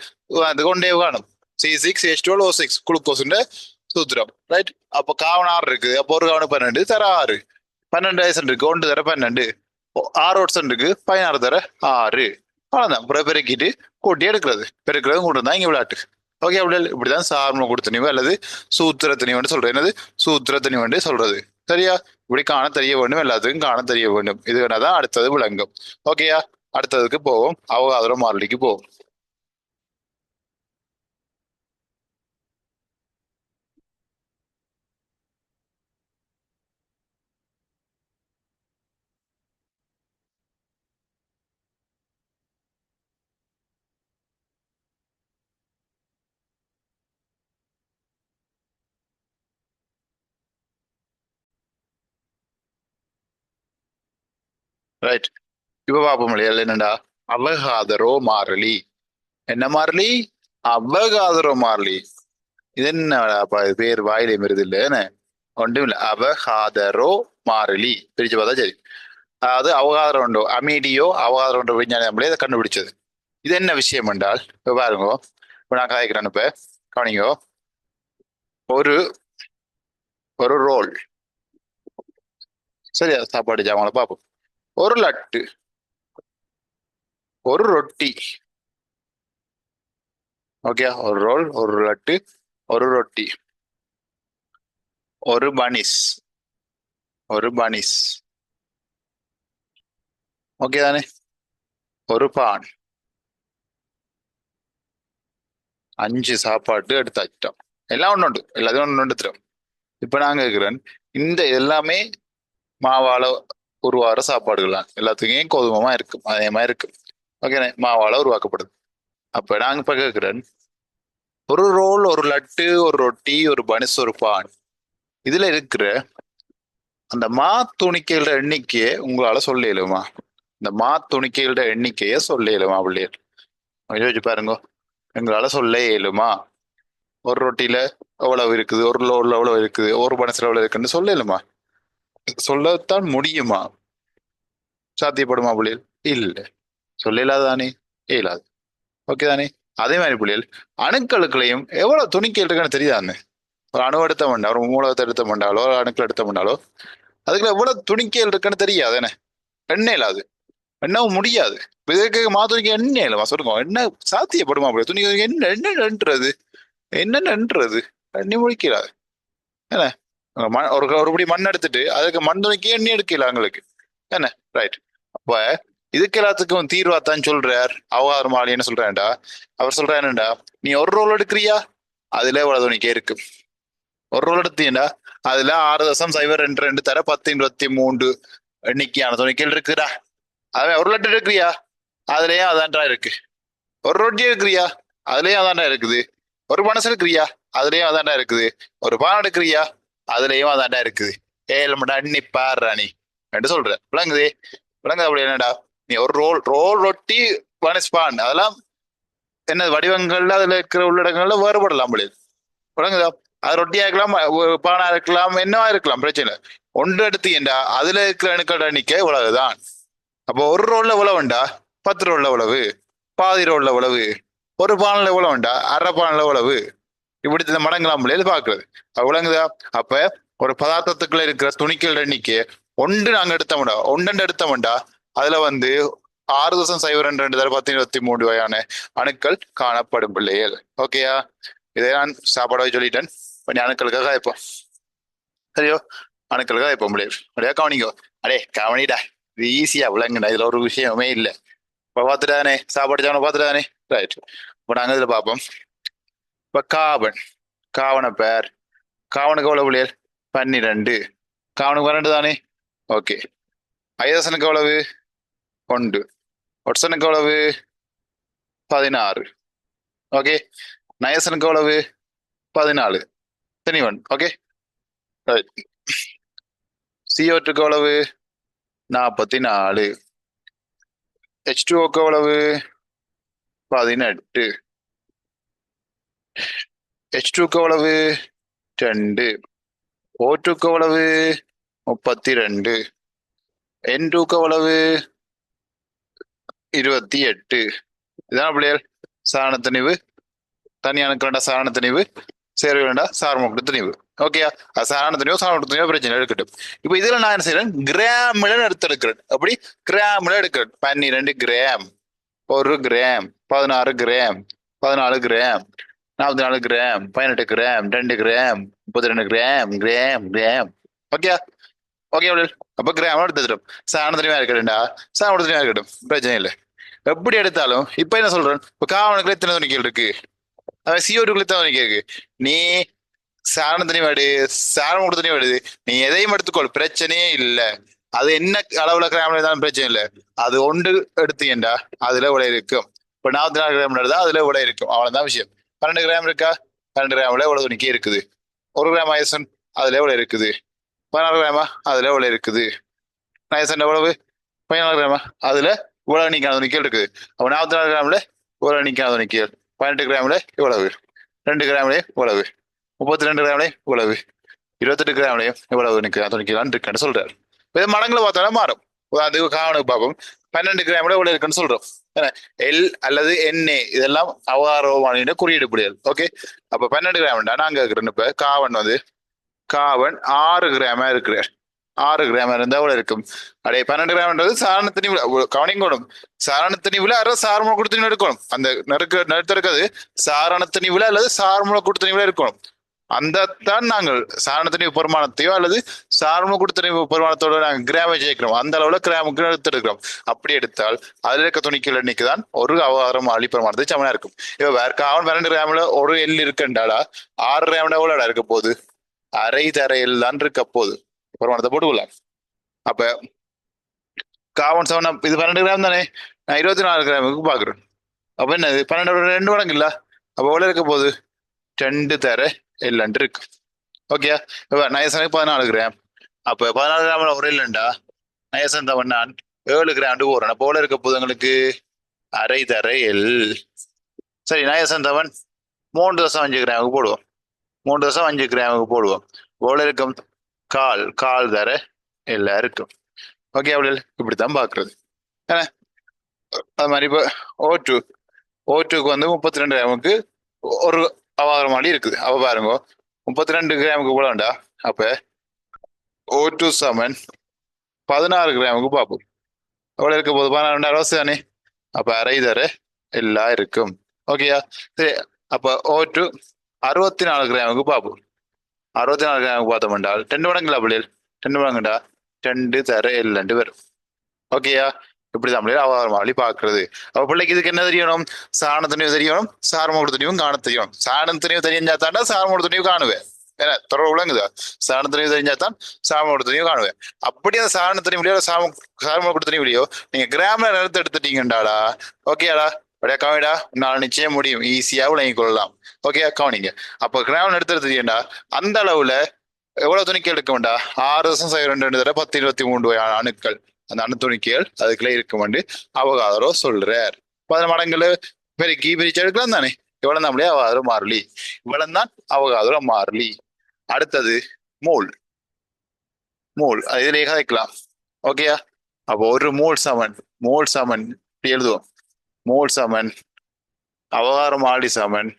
அது கொண்டே காணும் C6H12O6 குளுக்கோஸ்ன்ற சூத்திரம் ரைட் அப்ப காவன் 6 இருக்கு அப்போ ஒரு காவன 12 தர 6 12 ஆயிசன் இருக்கு 1 தர 12 6 ஓட்சன் இருக்கு 16 தர 6 அவ்வளவுதான் அப்புறம் பெருக்கிட்டு கூட்டி பெருக்கிறது கூட தான் இங்க விளையாட்டு ஓகே அப்படி இப்படிதான் சார்ம கொடுத்தனிவு அல்லது சூத்திர திணிவு சொல்றது என்னது சூத்திர திணிவு சொல்றது சரியா இப்படி காண தெரிய வேண்டும் எல்லாத்துக்கும் காண தெரிய வேண்டும் இது தான் அடுத்தது விளங்கும் ஓகேயா அடுத்ததுக்கு போவோம் அவகாதர மாறிலிக்கு போவோம் ரைட் இப்ப பாப்போம் இல்லையா என்னடா அவகாதரோ மாறிலி என்ன மாறிலி அவகாதரோ மாறிலி இது என்ன பேர் வாயிலே வருது இல்ல என்ன ஒன்றும் இல்ல அவகாதரோ மாறிலி பிரிச்சு பார்த்தா சரி அதாவது அவகாதரம் உண்டோ அமீடியோ அவகாதரம் உண்டோ விஞ்ஞானி நம்மளே இதை கண்டுபிடிச்சது இது என்ன விஷயம் என்றால் இப்ப பாருங்க இப்ப நான் காய்க்கிறேன் இப்ப கவனிங்கோ ஒரு ஒரு ரோல் சரியா சாப்பாடு ஜாமான் பார்ப்போம் ஒரு லட்டு ஒரு ரொட்டி ஓகே ஒரு ரோல் ஒரு லட்டு ஒரு ரொட்டி ஒரு பனிஸ் ஒரு பனிஸ் ஓகே தானே ஒரு பான் 5 சாப்பாட்டு எடுத்தாச்சிட்டோம் எல்லாம் ஒண்ணு உண்டு எல்லாத்தையும் ஒண்ணு எடுத்துட்டோம் இப்ப நான் கேட்கிறேன் இந்த எல்லாமே மாவால உருவாகிற சாப்பாடுகள் தான் எல்லாத்துக்கும் கோதுமமா இருக்கும் அதே மாதிரி இருக்கு ஓகே மாவால உருவாக்கப்படுது அப்ப நாங்க இப்ப கேட்கிறேன் ஒரு ரோல் ஒரு லட்டு ஒரு ரொட்டி ஒரு பனிஸ் ஒரு பான் இதுல இருக்கிற அந்த மா துணிக்கைகளோட எண்ணிக்கையை உங்களால சொல்ல இயலுமா இந்த மா துணிக்கைகளோட எண்ணிக்கையை சொல்ல இயலுமா பிள்ளைகள் யோசிச்சு பாருங்க எங்களால சொல்ல இயலுமா ஒரு ரொட்டியில எவ்வளவு இருக்குது ஒரு லோட்ல எவ்வளவு இருக்குது ஒரு பனசுல எவ்வளவு இருக்குன்னு சொல்ல இயலுமா சொல்லத்தான் முடியுமா சாத்தியப்படுமா பிள்ளைகள் இல்ல சொல்ல இயலாதானே இயலாது ஓகே தானே அதே மாதிரி பிள்ளைகள் அணுக்களுக்குள்ளேயும் எவ்வளவு துணிக்கைகள் இருக்குன்னு தெரியாதுன்னு ஒரு அணு எடுத்த மண்டா ஒரு மூலகத்தை எடுத்த மண்டாலோ ஒரு அணுக்கள் எடுத்த மண்டாலோ அதுக்குள்ள எவ்வளவு துணிக்கைகள் இருக்குன்னு தெரியாது என்ன எண்ணெய் இல்லாது எண்ணவும் முடியாது இதற்கு மாத்துணிக்க எண்ணெய் இல்லவா சொல்லுங்க என்ன சாத்தியப்படுமா அப்படி துணி என்ன என்னன்றது என்னன்றது எண்ணி முடிக்கிறாது என்ன ஒருபடி மண் எடுத்துட்டு அதுக்கு மண் துணிக்கு எண்ணி எடுக்கல எங்களுக்கு என்ன ரைட் அப்ப இதுக்கு எல்லாத்துக்கும் தீர்வாத்தான் சொல்றார் அவகாரம் மாலி என்ன சொல்றேன்டா அவர் சொல்றா என்னடா நீ ஒரு ரோல் எடுக்கிறியா அதுல இவ்வளவு துணிக்கே இருக்கு ஒரு ரோல் எடுத்தீங்கன்னா அதுல 6.02 தர 1023 எண்ணிக்கையான துணிக்கைகள் இருக்குடா அதான் ஒரு லட்டு எடுக்கிறியா அதுலயும் அதான்டா இருக்கு ஒரு ரொட்டி எடுக்கிறியா அதுலயும் அதான்டா இருக்குது ஒரு மனசு எடுக்கிறியா அதுலயும் அதான்டா இருக்குது ஒரு பானம் எடுக்கிறியா அதுலயும் அதான்டா இருக்குது ஏழு அண்ணி பாடுறா நீ என்று சொல்ற விளங்குது விளங்குது அப்படி என்னடா நீ ஒரு ரோல் ரொட்டி பனஸ் பான் அதெல்லாம் என்ன வடிவங்கள்ல அதுல இருக்கிற உள்ளடங்கள்ல வேறுபடலாம் முடியாது விளங்குதா அது ரொட்டியா இருக்கலாம் பானா இருக்கலாம் என்னவா இருக்கலாம் பிரச்சனை ஒன்று எடுத்தீங்கடா அதுல இருக்கிற அணுக்கள் எண்ணிக்கை இவ்வளவுதான் அப்போ ஒரு ரோல்ல உழவுண்டா 10 ரோல்ல உழவு பாதி ரோல்ல உழவு ஒரு பானில் உழவுண்டா அரை பானில் உழவு இப்படி இந்த மடங்கலாம் முடியாது பாக்குறது விளங்குதா அப்ப ஒரு பதார்த்தத்துக்குள்ள இருக்கிற துணிக்கள் எண்ணிக்கை ஒன்று நாங்க எடுத்தோம்டா ஒன்று எடுத்தோம்டா அதுல வந்து 6.02 தர 1023 வகையான அணுக்கள் காணப்படும் பிள்ளைகள் ஓகேயா இதை நான் சாப்பாடாக சொல்லிட்டேன் கொஞ்சம் அணுக்களுக்காக இப்போ சரியோ அணுக்களுக்காக இப்போ பிள்ளைகள் அப்படியா கவனிக்கோ அடே கவனிடா இது ஈஸியா விளங்குடா இதுல ஒரு விஷயமே இல்லை இப்ப பாத்துட்டானே சாப்பாடு சாவனை பாத்துட்டானே ரைட் இப்ப நாங்க இதுல பார்ப்போம் இப்ப காவன பேர் காவனுக்கு எவ்வளவு பிள்ளைகள் 12 காவனுக்கு 12 தானே ஓகே ஐதசனுக்கு எவ்வளவு 1 ஒட்சனுக்கு எவ்வளவு 16 ஓகே நயசனுக்கு எவ்வளவு 14 21. Okay, right. CO2க்கு எவ்வளவு? 44. H2Oக்கு எவ்வளவு? 18. H2க்கு எவ்வளவு? 2. O2க்கு எவ்வளவு? 32. N2க்கு எவ்வளவு? 28. இதான் பிள்ளைகள் சாண திணிவு. தனியானுக்கு வேண்டாம் சாண திணிவு, சேர்வு வேண்டாம் சார்மூட்டு திணிவு. ஓகேயா? அது சாண திணிவு சார்மூட்டு திணிவு பிரச்சனை எடுக்கட்டும். இப்போ இதுல நான் என்ன செய்யறேன்? கிராம்ல எடுக்கிறேன். அப்படி கிராம்ல எடுக்கிறேன். 12 gram, 1 gram, 16 gram, 14 gram, 44 gram, 18 gram, 2 gram, 32 gram, gram gram. ஓகேயா? ஓகே. அப்ப கிராம் எடுத்துடும். சாண திணிவா இருக்கட்டும்டா, சார்மூட்டு திணிவா இருக்கட்டும், பிரச்சனை இல்லை. எப்படி எடுத்தாலும் இப்ப என்ன சொல்றேன்? இப்ப காவனுக்குள்ள எத்தனை துணிக்கைகள் இருக்கு? CO2க்குள்ள எத்தனை துணிக்கை இருக்கு? நீ சாண தண்ணி வாடு, சாணம் கொடுத்த தண்ணி வாடுது, நீ எதையும் எடுத்துக்கொள், பிரச்சனையே இல்ல. அது என்ன அளவுல கிராம்ல இருந்தாலும் பிரச்சனை இல்லை. அது ஒன்று எடுத்தீங்கடா அதுல விலை இருக்கும். இப்ப 44 கிராம் எடுத்தா அதுல விலை இருக்கும், அவ்வளவுதான் விஷயம். 12 கிராம் இருக்கா? 12 கிராம்ல எவ்வளவு துணிக்கை இருக்குது? 1 கிராம் அயசன் அதுல எவ்வளவு இருக்குது? 16 கிராமா அதுல எவ்வளவு இருக்குது? அயசன் எவ்வளவு? 14 கிராமா அதுல இவ்வளவு நீக்கான துணிக்கைகள் இருக்குது. அப்ப 44 கிராம்ல இவ்வளவு நீக்கான துணிக்கைகள், 18 கிராம்ல இவ்வளவு, 2 கிராம்ல இவ்வளவு, 32 கிராம்ல இவ்வளவு, 28 கிராம்லயும் இவ்வளவு துணிக்கலான்னு இருக்குன்னு சொல்றாரு. இது மடங்குல பார்த்தாலும் மாறும். அது காவனுக்கு பார்ப்போம். 12 கிராம்ல இவ்வளவு இருக்குன்னு சொல்றோம். எல் அல்லது NA இதெல்லாம் அவகாரமான குறியீடு புரியாது. ஓகே, அப்ப 12 கிராம்டா நாங்க இருக்கிறோம். இப்ப காவன் காவன் 6 கிராமா இருக்கிறார். 6 கிராம் இருந்தா எவ்வளவு இருக்கும்? அடைய 12 கிராம்ன்றது சாரண திணிவுல கவனிக்கணும். சாரண திணிவுல அல்லது சார்மூல கொடுத்து எடுக்கணும். அந்த நெருக்கிறது சாரண திணிவுல அல்லது சார்மூல கொடுத்து இருக்கணும். அந்த தான் நாங்கள் சாரண திணிவு பெருமானத்தையோ அல்லது சார்மூல கொடுத்து பெருமானத்தோட நாங்கள் கிராமை ஜெயிக்கிறோம். அந்த அளவுல கிராமுக்கு எடுத்துருக்கிறோம். அப்படி எடுத்தால் அதுல இருக்க துணிக்கல் எண்ணிக்கை தான் ஒரு அவகாரம் அழி பெருமானத்தை சமனா இருக்கும். இப்ப வேற காவன் 12 கிராம்ல ஒரு எல் இருக்குண்டாடா 6 கிராம்ல எவ்வளோடா இருக்க போகுது? அரை தரையில் தான் இருக்க போகுது. பெருமானத்தை போட்டுக்கலாம். அப்ப காவன் சவனம் இது 12 கிராம் தானே, நான் 24 கிராமுக்கு பாக்குறேன். அப்ப என்னது 12 2 மடங்கு இல்ல? அப்ப எவ்வளவு இருக்க போகுது? 2 தர எல்லண்டு இருக்கு. ஓகேயா? இப்ப நயசனுக்கு 14 கிராம். அப்ப 14 கிராம்ல ஒரு இல்லண்டா நயசன் தவன் நான் 7 கிராம் போறேன். அப்ப எவ்வளவு இருக்க போகுது உங்களுக்கு? அரை தர எல். சரி, நயசன் தவன் 3.5 கிராமுக்கு போடுவோம். 3.5 கிராமுக்கு போடுவோம். எவ்வளவு இருக்கும்? கால் தர எல்லாம் இருக்கும். ஓகே, அப்படி இப்படித்தான் பாக்குறது. அது மாதிரி இப்போ ஓட்டுக்கு வந்து 32 கிராமுக்கு ஒரு அவாரம் மாதிரி இருக்குது. அப்ப பாருங்க 32 கிராமுக்கு போலண்டா. அப்ப O2 சமன் 16 கிராமுக்கு பார்ப்போம். எவ்வளவு இருக்க போகுது? 12 அரசு தானே. அப்ப அரை தர எல்லாம் இருக்கும். ஓகேயா? சரி, அப்ப O2 64 கிராமுக்கு பார்ப்போம். 64 கிராமுக்கு பார்த்தோம் என்றால் 2 மடங்குல பிள்ளைகள், 2 மடங்குண்டா 2 தர எல்லண்டு வரும். ஓகேயா? இப்படி தமிழில் அவகாரமாவளி பாக்குறது. அப்ப பிள்ளைக்கு இதுக்கு என்ன தெரியணும்? சாண துணிவு தெரியணும், சார்மோடு துணிவும் காண தெரியணும். சாண துணிவு தெரிஞ்சாத்தாண்டா சார்மோடு துணிவு காணுவேன். ஏன்னா தொடர் விளங்குதா? சாண துணிவு தெரிஞ்சாத்தான் சார்மோடு துணிவு காணுவேன். அப்படி அந்த சாண துணிவுலையோ சார்மோடு துணிவுலையோ நீங்க கிராம்ல நிறுத்த எடுத்துட்டீங்கடாடா. ஓகேடா? அப்படியே கவனிடா, உன்னால நிச்சயம் முடியும், ஈஸியா விளங்கிக் கொள்ளலாம். ஓகே, கவனிங்க. அப்ப கிராம் எடுத்துட்டீங்கடா அந்த அளவுல எவ்வளவு துணிக்கை எடுக்க வேண்டாம்? 6.2 தர 10 23 அணுக்கள் அந்த அணுத்துணிக்கைகள் அதுக்குள்ள இருக்கும் என்று அவகாதரோ சொல்றார். 10 மடங்குல பெருக்கி பிரிச்சு எடுக்கலாம் தானே. இவ்வளவு நம்மளே அவகாதரோ மாறிலி. இவ்வளவு தான் அவகாதரோ மாறிலி. அடுத்தது மூல். அது இதுலயே கதைக்கலாம். ஓகேயா? அப்போ ஒரு மூல் சமன் இப்படி எழுதுவோம். மூல் சமன் அவகாரம் மாறிலி சமன்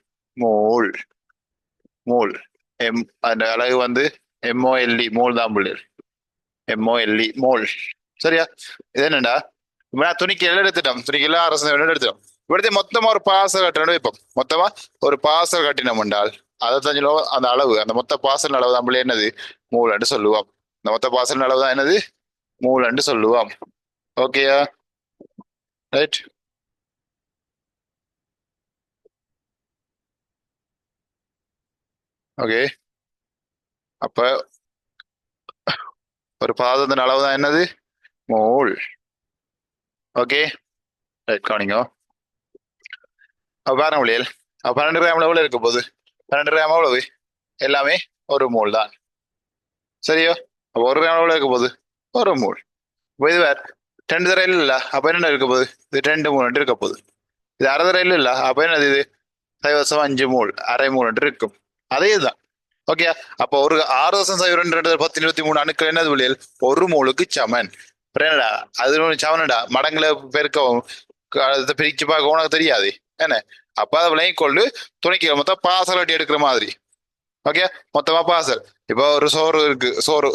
மூல். அந்த அழகு வந்து MOLE மூல் தான் பிள்ளைகள். MOLE மூல். சரியா? இது என்னடா, நான் துணிக்கையில எடுத்துட்டோம். துணிக்கையில அரசு எடுத்துட்டோம். இവിടുത്തെ மொத்தமா ஒரு பாசல் கட்டணும் வைப்போம். மொத்தமா ஒரு பாசல் கட்டினோம் என்றால் 65 கிலோ அந்த அளவு, அந்த மொத்த பாசல் அளவு நம்மளே என்னது? மூலன்னு சொல்லுவோம். அந்த மொத்த பாசல் அளவு தான் என்னது? மூலன்னு சொல்லுவோம். ஓகேயா? ரைட். ஓகே, அப்ப ஒரு பாதத்தின் அளவு தான் என்னது? மோல். Okay, right. கவனிங்க. அப்ப பாருங்க பிள்ளைகள், 12 கிராம் எவ்வளவு இருக்க போகுது? 12 கிராம் எவ்வளவு? எல்லாமே ஒரு மூல் தான். சரியோ? அப்போ ஒரு கிராம் எவ்வளவு இருக்க போகுது? ஒரு மூல். இப்போ இது வேற 2 தர இல்ல, அப்ப என்ன இருக்க போகுது? இது 2 மூல் இருக்க போகுது. இது அரை தர இல்ல, அப்ப என்னது இது? 5.5 மூல், அரை மூல் இருக்கும். அதே தான். ஓகே. அப்போ ஒரு 6.02 1023 அணுக்கள் என்னது விளையல்? ஒரு மூலுக்கு சமன். அப்புறம் என்னடா அது ஒண்ணு சமனடா, மடங்குல பெருக்கவும் அதை பிரிச்சு பார்க்க உனக்கு தெரியாது என்ன. அப்ப அதை விலையும் கொண்டு துணைக்கு மொத்தம் பாசல் அடி எடுக்கிற மாதிரி. ஓகே. மொத்தமா பாசல். இப்போ ஒரு சோறு இருக்கு,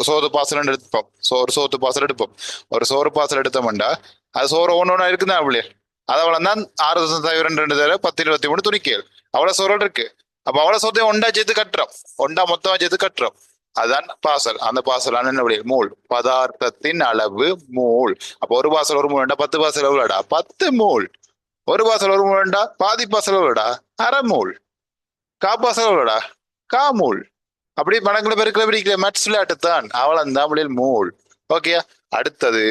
சோறு பாசல் எடுப்போம், சோத்து பாசல் எடுப்போம். ஒரு சோறு பாசல் எடுத்தோம்டா அது சோறு ஒண்ணு இருக்குதான் அப்படியே. அது அவ்வளவு தான் 6.02 1023 துணிக்கல். அவ்வளவு சோறு இருக்கு. அப்ப அவ்வளவு சோத்தையும் ஒண்டா சேர்த்து கட்டுறோம், ஒண்டா மொத்தமா சேர்த்து கட்டுறோம். அதுதான் பாசல். அந்த பாசல் என்ன மூல், பதார்த்தத்தின் அளவு மூல். அப்ப ஒரு பாசல் ஒரு மூல் 10 பாசல் எவ்வளோடா? 10 மூல். ஒரு பாசல் ஒரு மூல் பாதி பாசல் எவ்வளோடா? அரை மூல். காப்பாசல் எவ்வளோடா? காமூல். அப்படி மடங்குல பெருக்கிற பிரிக்கிற மேட்ஸ் விளையாட்டுத்தான். அவளன் தமிழில் மூல். ஓகே. அடுத்தது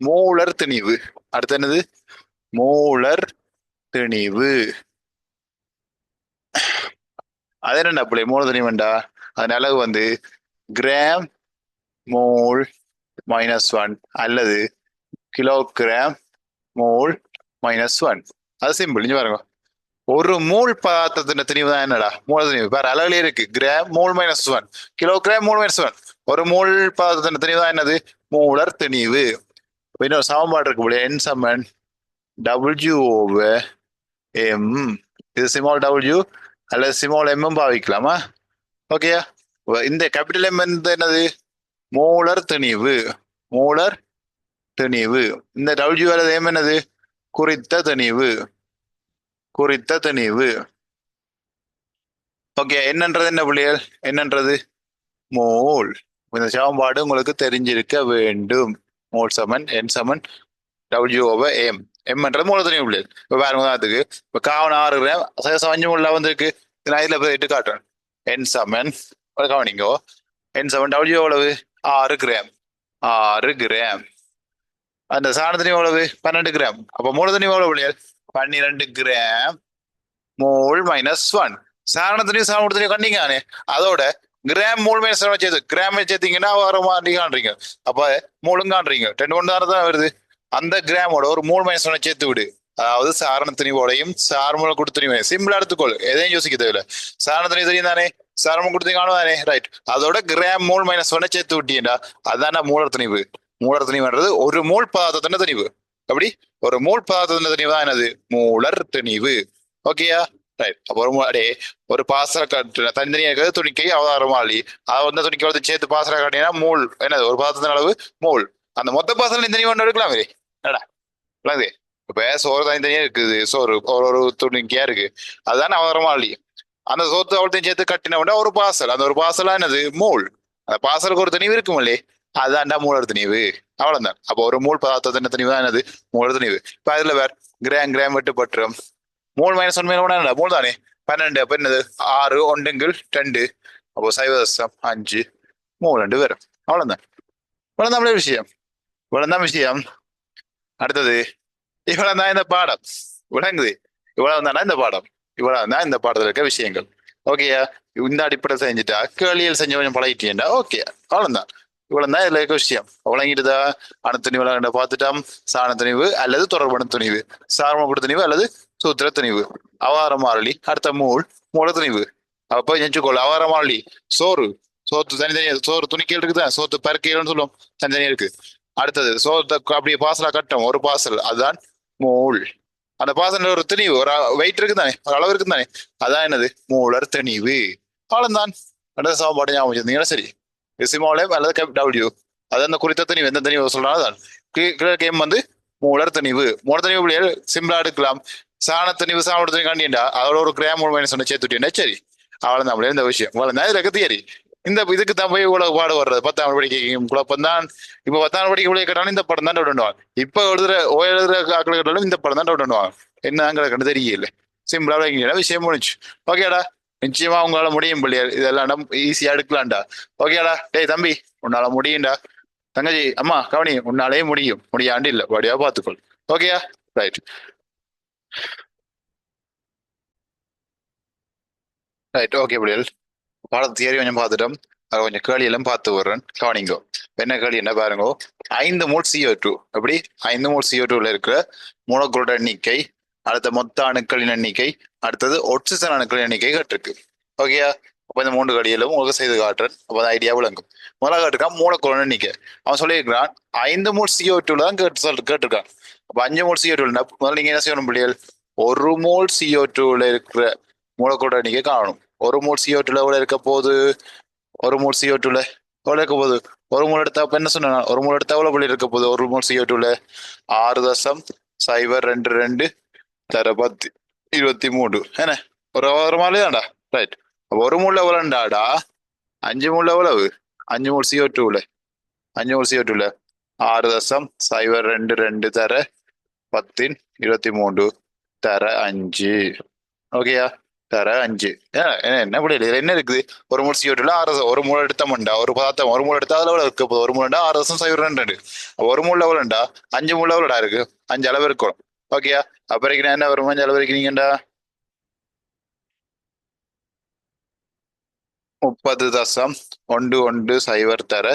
மூலர் திணிவு. அடுத்து என்னது? மூலர் திணிவு. அது என்னண்டா பிள்ளை மூல திணிவுண்டா? அதன் அளவு வந்து கிராம் மோல் -1 அல்லது கிலோகிராம் மோல் -1. அது சிம்பிள். இங்க பாருங்க, ஒரு மூல் பதார்த்தத்தின் திணிவு தான் என்னடா? மூல திணிவு. வேற அளவுலயே இருக்கு. Gram mole -1, kilogram mole -1. ஒரு மூல் பதார்த்தத்தின் திணிவு தான் என்னது? மூலர் திணிவு. இன்னொரு சமன்பாடு இருக்கு போல, என் சமன் WM. இது சிமால் டபிள்யூ அல்லது சிமால் எம் பாவிக்கலாமா? ஓகே. இந்த கேபிட்டல் எம் என்னது? மூலர் திணிவு. மூலர் திணிவு. இந்த டபிள்யூ அல்லது எம் என்னது? குறித்த திணிவு. குறித்த திணிவு. ஓகே. என்னன்றது என்ன பிள்ளைகள்? என்னன்றது மோல். இந்த சமன்பாடு உங்களுக்கு தெரிஞ்சிருக்க வேண்டும். மோல் சமன் என் சமன் WM. எம்ன்றது மூல திணிவு பிள்ளைகள். இப்ப பாருங்க, அதுக்கு இப்ப காவன் 6 கிராம் 5 மூல வந்திருக்கு. நான் இதுல போய் இட்டு காட்டுறேன். என் சமன் கவனிங்கோ. என் சமன் டபிள்யூ எவ்வளவு? 6 கிராம். 6 கிராம். அந்த சாணத்தினி எவ்வளவு? 12 கிராம். அப்ப மூலதனி எவ்வளவு பிள்ளைகள்? 12 கிராம் மோல் -1. சாணத்தினையும் சாணத்தினையும் கண்டிங்கானே, அதோட கிராம் மூல் -1 சேர்த்து கிராம் சேர்த்தீங்கன்னா வர மாதிரி காண்றீங்க. அப்ப மூலும் காண்றீங்க 2 ஒன்று தான் வருது. அந்த கிராமோட ஒரு மூல் -1 சேர்த்து விடு. அதாவது சாரண திணிவோடையும் சார்மூல கொடுத்துனியும் சிம்பிளா எடுத்துக்கொள். எதையும் யோசிக்க தேவையில்ல. சாரண திணி தெரியும் தானே, சாரம கொடுத்து காணுவானே, ரைட். அதோட கிராம் மூல் -1 சேர்த்து விட்டீங்கடா, அதான மூலர் திணிவு. மூலர் திணிவுன்றது ஒரு மூல் பதார்த்தத்தின் திணிவு. அப்படி ஒரு மூல் பதார்த்தத்தின் திணிவு தான் என்னது? மூலர் திணிவு. ஓகேயா? ரைட். அப்போ ஒரு பாசர தனித்தனியா இருக்கிறது துணிக்கை அவதாரமாளி. அதை வந்து துணிக்கை வந்து சேர்த்து பாசர காட்டினா மூல் என்னது? ஒரு பதார்த்தத்தின் அளவு மூல். அந்த மொத்த பாசல தனி ஒன்று எடுக்கலாம் என்னடா விளங்குது? இப்ப சோறு தனித்தனியா இருக்குது, சோறு ஒரு ஒரு துணிக்கையா இருக்கு, அதுதானே அவதாரமாளி. அந்த சோத்து அவள்த்தையும் சேர்த்து கட்டினோம்னா ஒரு பாசல். அந்த ஒரு பாசலா என்னது? மூல். அந்த பாசலுக்கு ஒரு திணிவு இருக்கும் இல்லையே, அதுதான்டா மூலர் திணிவு. அவ்வளவுதான். அப்போ ஒரு மூல் பதார்த்தத்தின் திணிவு தான் என்னது? மூலர் திணிவு. இப்ப அதுல வேற கிராம் கிராம் வெட்டுப்பட்டுரும். மூல் -1 என்னடா? மூல் தானே. 12 அப்ப என்னது? 6 ஒன்றுங்கள் 2. அப்போ 0.5 மூல் 2 வரும். அவ்வளவுதான். இவ்வளவுதான் விஷயம். இவ்வளவுதான் விஷயம். அடுத்தது இவ்வளவுதான் இந்த பாடம். விளங்குது? இவ்வளவுதானா இந்த பாடம்? இவ்வளவுதான் இந்த பாடத்துல இருக்க விஷயங்கள். ஓகேயா? இந்த அடிப்படை செஞ்சுட்டா கேளியல் செஞ்சு கொஞ்சம் பழகிட்டீங்கடா. ஓகே. அவ்வளவுதான். இவ்வளவுதான் இதுல இருக்க விஷயம். வழங்கிட்டுதா? அணுத்துணிவு விளங்க பார்த்துட்டோம். சாண துணிவு அல்லது தொடர்பு துணிவு, சார்ம கொடுத்த துணிவு அல்லது சூத்திர துணிவு, அவார மாறலி, அடுத்த மூல் மூல துணிவு. அப்ப நெஞ்சுக்கோள் அவார மாறலி சோறு, சோத்து தனித்தனியா, சோறு துணிக்கையில் இருக்குதான், சோத்து பருக்கையில்னு சொல்லுவோம், தனித்தனியா இருக்கு. அடுத்தது சோத்தை அப்படியே பாசலா கட்டம், ஒரு பாசல், அதுதான் மூல். அந்த பாசல் ஒரு திணிவு, ஒரு வெயிட் இருக்குதானே, ஒரு அளவு இருக்குதானே, அதான் என்னது? மூலர் திணிவு. அவ்வளவுதான். அடுத்த சமன்பாடு ஞாபகம் வச்சிருந்தீங்கன்னா சரி. சிமோலேம் அல்லது டபிள்யூ, அது அந்த குறித்த திணிவு. எந்த திணிவு சொல்றாலும் கேம் வந்து மூலர் திணிவு. மூலர் திணிவு சிம்பிளா எடுக்கலாம். சாண திணிவு சாண திணிவு காண்டியண்டா அதோட ஒரு கிராம் மூல் -1 சேர்த்துட்டீங்கன்னா சரி. அவ்வளவு நம்மளே இந்த விஷயம். இவ்வளவு இதுல தியரி. இந்த இதுக்கு தான் போய் இவ்வளவு பாடு வர்றது. 10ஆம் படிக்கும் குழப்பம் தான். இப்ப 10ஆம் படிக்க இவ்வளவு கேட்டாலும் இந்த படம் தான் விடுவாங்க. இப்ப எழுதுற ஆக்கள் கேட்டாலும் இந்த படம் தான் விடுவாங்க. என்ன கண்டு தெரியல. சிம்பிளா விஷயம் முடிச்சு. ஓகேடா? நிச்சயமா உங்களால முடியும் பிள்ளையார். இதெல்லாம் ஈஸியா எடுக்கலாம்டா. ஓகேடா? டேய் தம்பி, உன்னால முடியும்டா. தங்கச்சி அம்மா கவனி, உன்னாலே முடியும். முடியாண்டு இல்ல, வடிவா பாத்துக்கொள். ஓகேயா? ரைட். ரைட். ஓகே பிள்ளைகள். பாடத்து தியரி கொஞ்சம் பார்த்துட்டோம். அதை கொஞ்சம் கேள்வியெல்லாம் பார்த்து வர்றேன், கவனிங்கோ. என்ன கேள்வி என்ன பாருங்கோ. 5 மோல் CO2 அப்படி 5 மோல் CO2ல இருக்கிற மூலக்கூறோட எண்ணிக்கை, அடுத்த மொத்த அணுக்களின் எண்ணிக்கை, அடுத்தது ஒட்சிசன் அணுக்களின் எண்ணிக்கை கேட்டிருக்கு. ஓகேயா? அப்ப இந்த 3 கேள்வியிலும் உங்களுக்கு செய்து காட்டுறேன். அப்ப ஐடியா விளங்கும். முதல்ல கேட்டிருக்கான் மூலக்கூறோட எண்ணிக்கை. அவன் சொல்லியிருக்கிறான் 5 மோல் CO2ல தான் கேட்டிருக்கான். அப்ப 5 மோல் CO2 முதல்ல நீங்க என்ன செய்யணும் பிள்ளைகள்? 1 மோல் CO2ல இருக்கிற மூலக்கூறோட எண்ணிக்கை காணணும். 1 மோல் CO2ல எவ்வளவு இருக்க போகுது? 1 மோல் CO2ல எவ்வளவு இருக்க போகுது? 1 மோல் எடுத்தா அப்ப என்ன சொன்ன? 1 மோல் எடுத்தா எவ்வளவு புள்ளி இருக்க போகுது? 1 மோல் CO2ல 6.02 தர 10 23 என்ன? ஒரு மாதிரி தான்டா. ரைட். அப்ப 1 மோல் எவ்வளவுடாடா? 5 மோல் எவ்வளவு? 5 மோல் CO2ல 5 மோல் CO2ல 6.02 தர 10 23 தர 5. ஓகேயா? தர 5. என்ன புரியல, என்ன இருக்குது? 1 மோல் CO2ல 1 மோல் எடுத்தோம்டா, ஒரு பதார்த்தம் 1 மோல் எடுத்தா அதுல எவ்வளவு இருக்க போகுது? 1 மோல்டா 6.02. 1 மோல் எவ்வளோண்டா? 5 மோல் எவ்வளோடா இருக்கு? 5 அளவு இருக்கும். ஓகேயா? அப்புறம் என்ன வரும்? 5 அளவு இருக்கிறீங்கடா 30.11 தர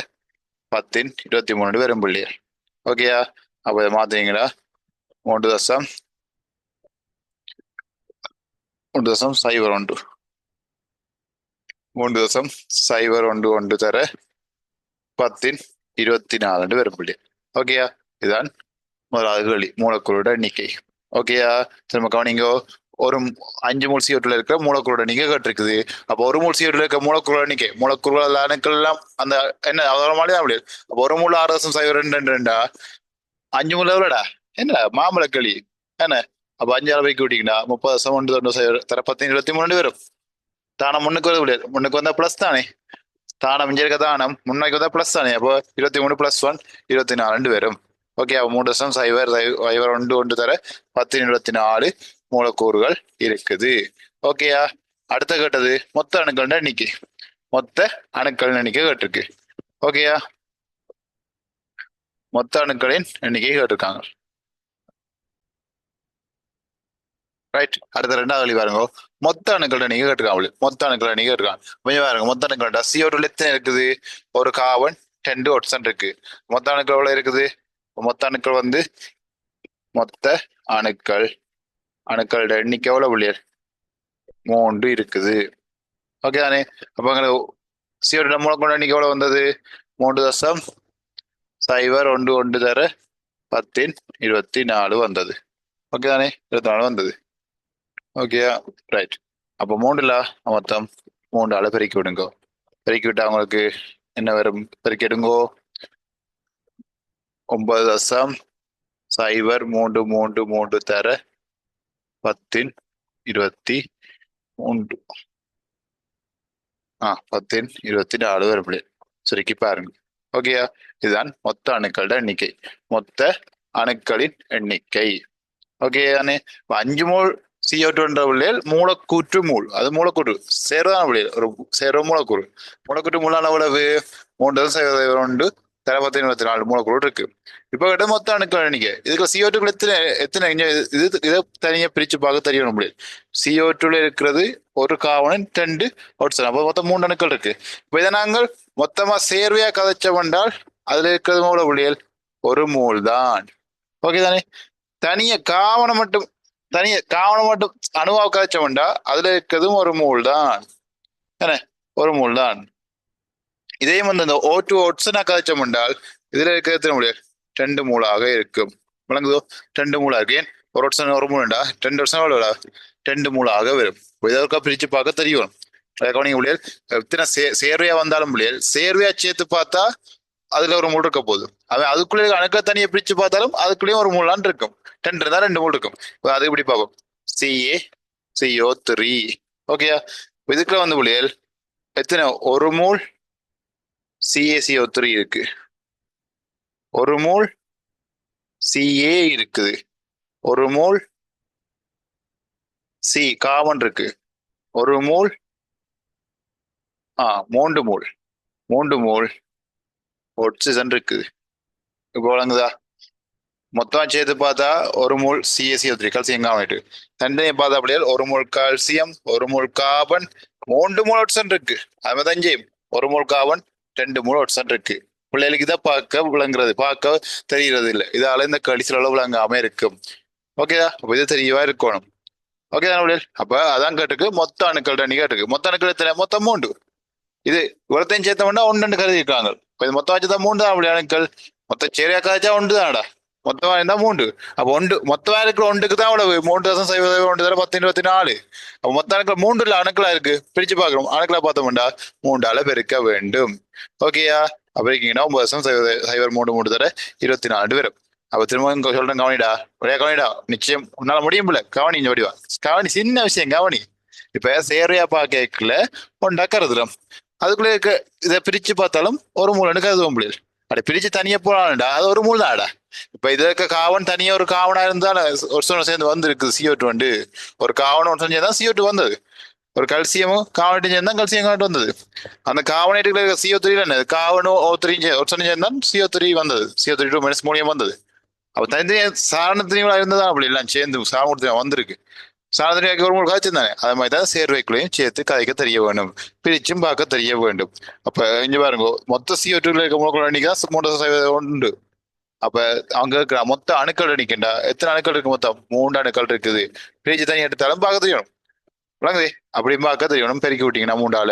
10 23 வரும் புள்ளி. ஓகேயா? அப்ப இதை மாத்தீங்களா? 3.01 3.01 தர 10 24 வரும் புள்ளி. ஓகேயா? இதுதான் முதலாவது வழி, மூலக்கூறோட எண்ணிக்கை. ஓகேயா? திரும்ப கவனிங்கோ. ஒரு 5 மோல் CO2ல இருக்கிற மூலக்கூறோட எண்ணிக்கை கேட்டிருக்குது. அப்போ 1 மோல் CO2ல இருக்க மூலக்கூறோட எண்ணிக்கை, மூலக்கூறுகள் அணுக்கள் எல்லாம் அந்த என்ன அதோட மாதிரி தான் முடியாது. அப்போ 1 மோல் 6.02 5 மோல் எவ்வளோடா? என்ன மாம்பழக்களி என்ன? அப்ப 5 அளவைக்கு விட்டீங்கன்னா 30.1 தர 10 23 வரும். தானம் முன்னுக்கு வர முடியாது, முன்னுக்கு வந்தா பிளஸ் தானே. தானம் இங்க இருக்க தானம் முன்னாடி வந்தா பிளஸ் தானே. அப்போ 23+1 24 வரும். ஓகே. அப்ப 3.0 தர 10 24 மூலக்கூறுகள் இருக்குது. ஓகேயா? அடுத்த கேட்டது மொத்த அணுக்கள் எண்ணிக்கை. மொத்த அணுக்களின் எண்ணிக்கை கேட்டிருக்கு. ஓகேயா? மொத்த அணுக்களின் எண்ணிக்கை கேட்டிருக்காங்க. ரைட். அடுத்த 2வது வழி பாருங்க. மொத்த அணுக்கள் எண்ணிக்கை கேட்டிருக்காங்க. மொத்த அணுக்கள் எண்ணிக்கை கேட்டிருக்காங்க. கொஞ்சம் பாருங்க. மொத்த அணுக்கள் CO2 எத்தனை இருக்குது? ஒரு கார்பன் 10 ஒட்சன் இருக்கு. மொத்த அணுக்கள் எவ்வளவு இருக்குது? மொத்த அணுக்கள் மொத்த அணுக்கள் அணுக்களோட எண்ணிக்கை எவ்வளவு புள்ளியர்? 3 இருக்குது. ஓகே தானே? அப்ப அங்க CO2 மூலக்கூறு எண்ணிக்கை எவ்வளவு வந்தது? 3.01 தர 10 24 வந்தது. ஓகே தானே? 24 வந்தது. ஓகேயா? ரைட். அப்ப 3ல மொத்தம் 3ஆல பெருக்கி விடுங்க. பெருக்கி விட்டா உங்களுக்கு என்ன வரும்? பெருக்கி எடுங்கோ. 9.0333 தர 10 23 10 24 வரும். சுருக்கி பாருங்க. ஓகேயா? இதுதான் மொத்த அணுக்களோட எண்ணிக்கை, மொத்த அணுக்களின் எண்ணிக்கை. ஓகே தானே? 5 மோல் CO2 விளையல் மூலக்கூற்று மூல், அது மூலக்கூற்று சேரதான் விளையல், ஒரு சேர மூலக்கூறு. மூலக்கூற்று மூலான எவ்வளவு? 3.0 தர 10 24 மூலக்கூறு இருக்கு. இப்ப கிட்ட மொத்த அணுக்கள் எண்ணிக்கை. இதுக்கு CO2 எத்தனை எத்தனை இதை தனியா பிரிச்சு பார்க்க தெரியணும் முடியாது. CO2ல இருக்கிறது ஒரு கார்பன் 2 ஒட்சன். அப்போ மொத்தம் 3 அணுக்கள் இருக்கு. இப்ப இதை நாங்கள் மொத்தமா சேர்வையா கதைச்சோம் என்றால் அதுல இருக்கிறது மூல விளையல் 1 மோல் தான். ஓகே தானே? தனிய காவனம் மட்டும் அணுவா கதைச்சோம்டா அதுல இருக்கிறதும் 1 மோல் தான். என்ன? 1 மோல் தான். இதே வந்து இந்த O2 ஒட்சனா கதைச்சோம் என்றால் இதுல இருக்கிறது முடியாது, 2 மோலாக இருக்கும். விளங்குதோ? 2 மோலா இருக்கு. ஏன்? ஒரு ஒட்சன் 1 மோல்டா 2 ஒட்சன் எவ்வளோடா? 2 மோலாக வரும். இதற்கா பிரிச்சு பார்க்க தெரியும். கவனிங்க முடியாது. எத்தனை சேர்வையா வந்தாலும் முடியாது, சேர்வையா சேர்த்து பார்த்தா அதுல 1 மோல் இருக்க போகுது. அவன் அதுக்குள்ளே அணுக்களை தனியை பிரிச்சு பார்த்தாலும் அதுக்குள்ளேயும் 1 மோலான் இருக்கும். 2 இருந்தா 2 மோல் இருக்கும். அது இப்படி பார்ப்போம். CaCO3. ஓகேயா? இதுக்குள்ள வந்து புள்ளியல் எத்தனை? 1 மோல் CaCO3 இருக்கு, 1 மோல் Ca இருக்குது, 1 மோல் கார்பன் இருக்கு, 1 மோல் 3 மோல் 3 மோல் ஆக்சிஜன் இருக்குது. இப்போ வழங்குதா? மொத்தம் சேர்த்து பார்த்தா ஒரு மூல் CaCO3 கல்சியம் கார்பனேட். தனித்தனியாக பார்த்தா அப்படியே ஒரு மூல் கால்சியம், ஒரு மூல் கார்பன், 3 மூல் ஆக்சிஜன் இருக்கு. அது மாதிரி தான் செய்யும். ஒரு மூல் கார்பன், 2 மூல் ஆக்சிஜன் இருக்கு. பிள்ளைகளுக்கு இதை பார்க்க விளங்குறது, பார்க்க தெரிகிறது இல்லை. இதால இந்த கடிசில அளவு விளங்காம இருக்கும். ஓகேதா? அப்ப இது தெரியவா இருக்கணும். ஓகே தானே பிள்ளைகள்? அப்ப அதான் கேட்டுக்கு மொத்த அணுக்கள் நீ கேட்டுக்கு மொத்த அணுக்கள் எத்தனை? மொத்தம் 3. இது இவ்வளத்தையும் சேர்த்தோம்னா ஒன்று கருதி இருக்காங்க. இப்ப இது மொத்தம் வச்சுதான் 3 தான் அப்படி அணுக்கள். மொத்த சேரியா காய்ச்சா 1 தானடா. மொத்தமா இருந்தா 3. அப்ப ஒன்று மொத்தமா இருக்கிற ஒன்றுக்கு தான் அவ்வளவு 3.0 1 தர 10 24. அப்ப மொத்த அணுக்கள் 3 அணுக்களா இருக்கு. பிரிச்சு பாக்குறோம். அணுக்களா பார்த்தோம்டா 3ஆல பெருக்க வேண்டும். ஓகேயா? அப்ப இருக்கீங்கன்னா 9.0 3 தர 24 வரும். அப்ப திரும்ப இங்க சொல்றேன், கவனிடா. ஒரே கவனிடா. நிச்சயம் உன்னால முடியும் போல. கவனி இங்க வடிவா. கவனி, சின்ன விஷயம் கவனி. இப்ப சேரையா பாக்கல ஒண்டா கருதுறோம். அதுக்குள்ள இருக்க இதை பிரிச்சு பார்த்தாலும் ஒரு மூலன்னு கருதுவோம் முடியாது. அப்படி பிரிச்சு தனியா போலாம்டா, அது ஒரு மூல் தான்டா. இப்ப இதுல இருக்க காவன் தனியா ஒரு காவனா இருந்தாலும் ஒரு சொன்ன சேர்ந்து வந்திருக்கு CO2 வந்து. ஒரு காவனம் ஒன்று செஞ்சதான் CO2 வந்தது. ஒரு கல்சியமும் காவனேட்டும் சேர்ந்தா கல்சியம் காவனேட் வந்தது. அந்த காவனேட்டுல இருக்க CO3 என்ன காவனும் O3 ஒரு சொன்ன சேர்ந்தா CO3 வந்தது. CO3 - வந்தது. அப்ப தனித்தனியா சாரணத்தினிகளா இருந்ததா அப்படி எல்லாம் சேர்ந்து சாரணம் வந்திருக்கு. சாதனையாக்கி ஒரு மூணு காய்ச்சிருந்தானே, அது மாதிரி தான் சேர்வைக்குள்ளையும் சேர்த்து கதைக்க தெரிய வேண்டும். பிரிச்சும் பார்க்க தெரிய வேண்டும். அப்ப இங்க பாருங்க, மொத்த CO2 இருக்க மூலக்கூறு எண்ணிக்கை 3% உண்டு. அப்ப அவங்க இருக்கிற மொத்த அணுக்கள் எண்ணிக்கைண்டா எத்தனை அணுக்கள் இருக்கு? மொத்தம் 3 அணுக்கள் இருக்குது. பிரிச்சு தனி எடுத்தாலும் பார்க்க தெரியணும். விளங்குதே? அப்படி பார்க்க தெரியணும். பெருக்கி விட்டீங்கன்னா 3ஆல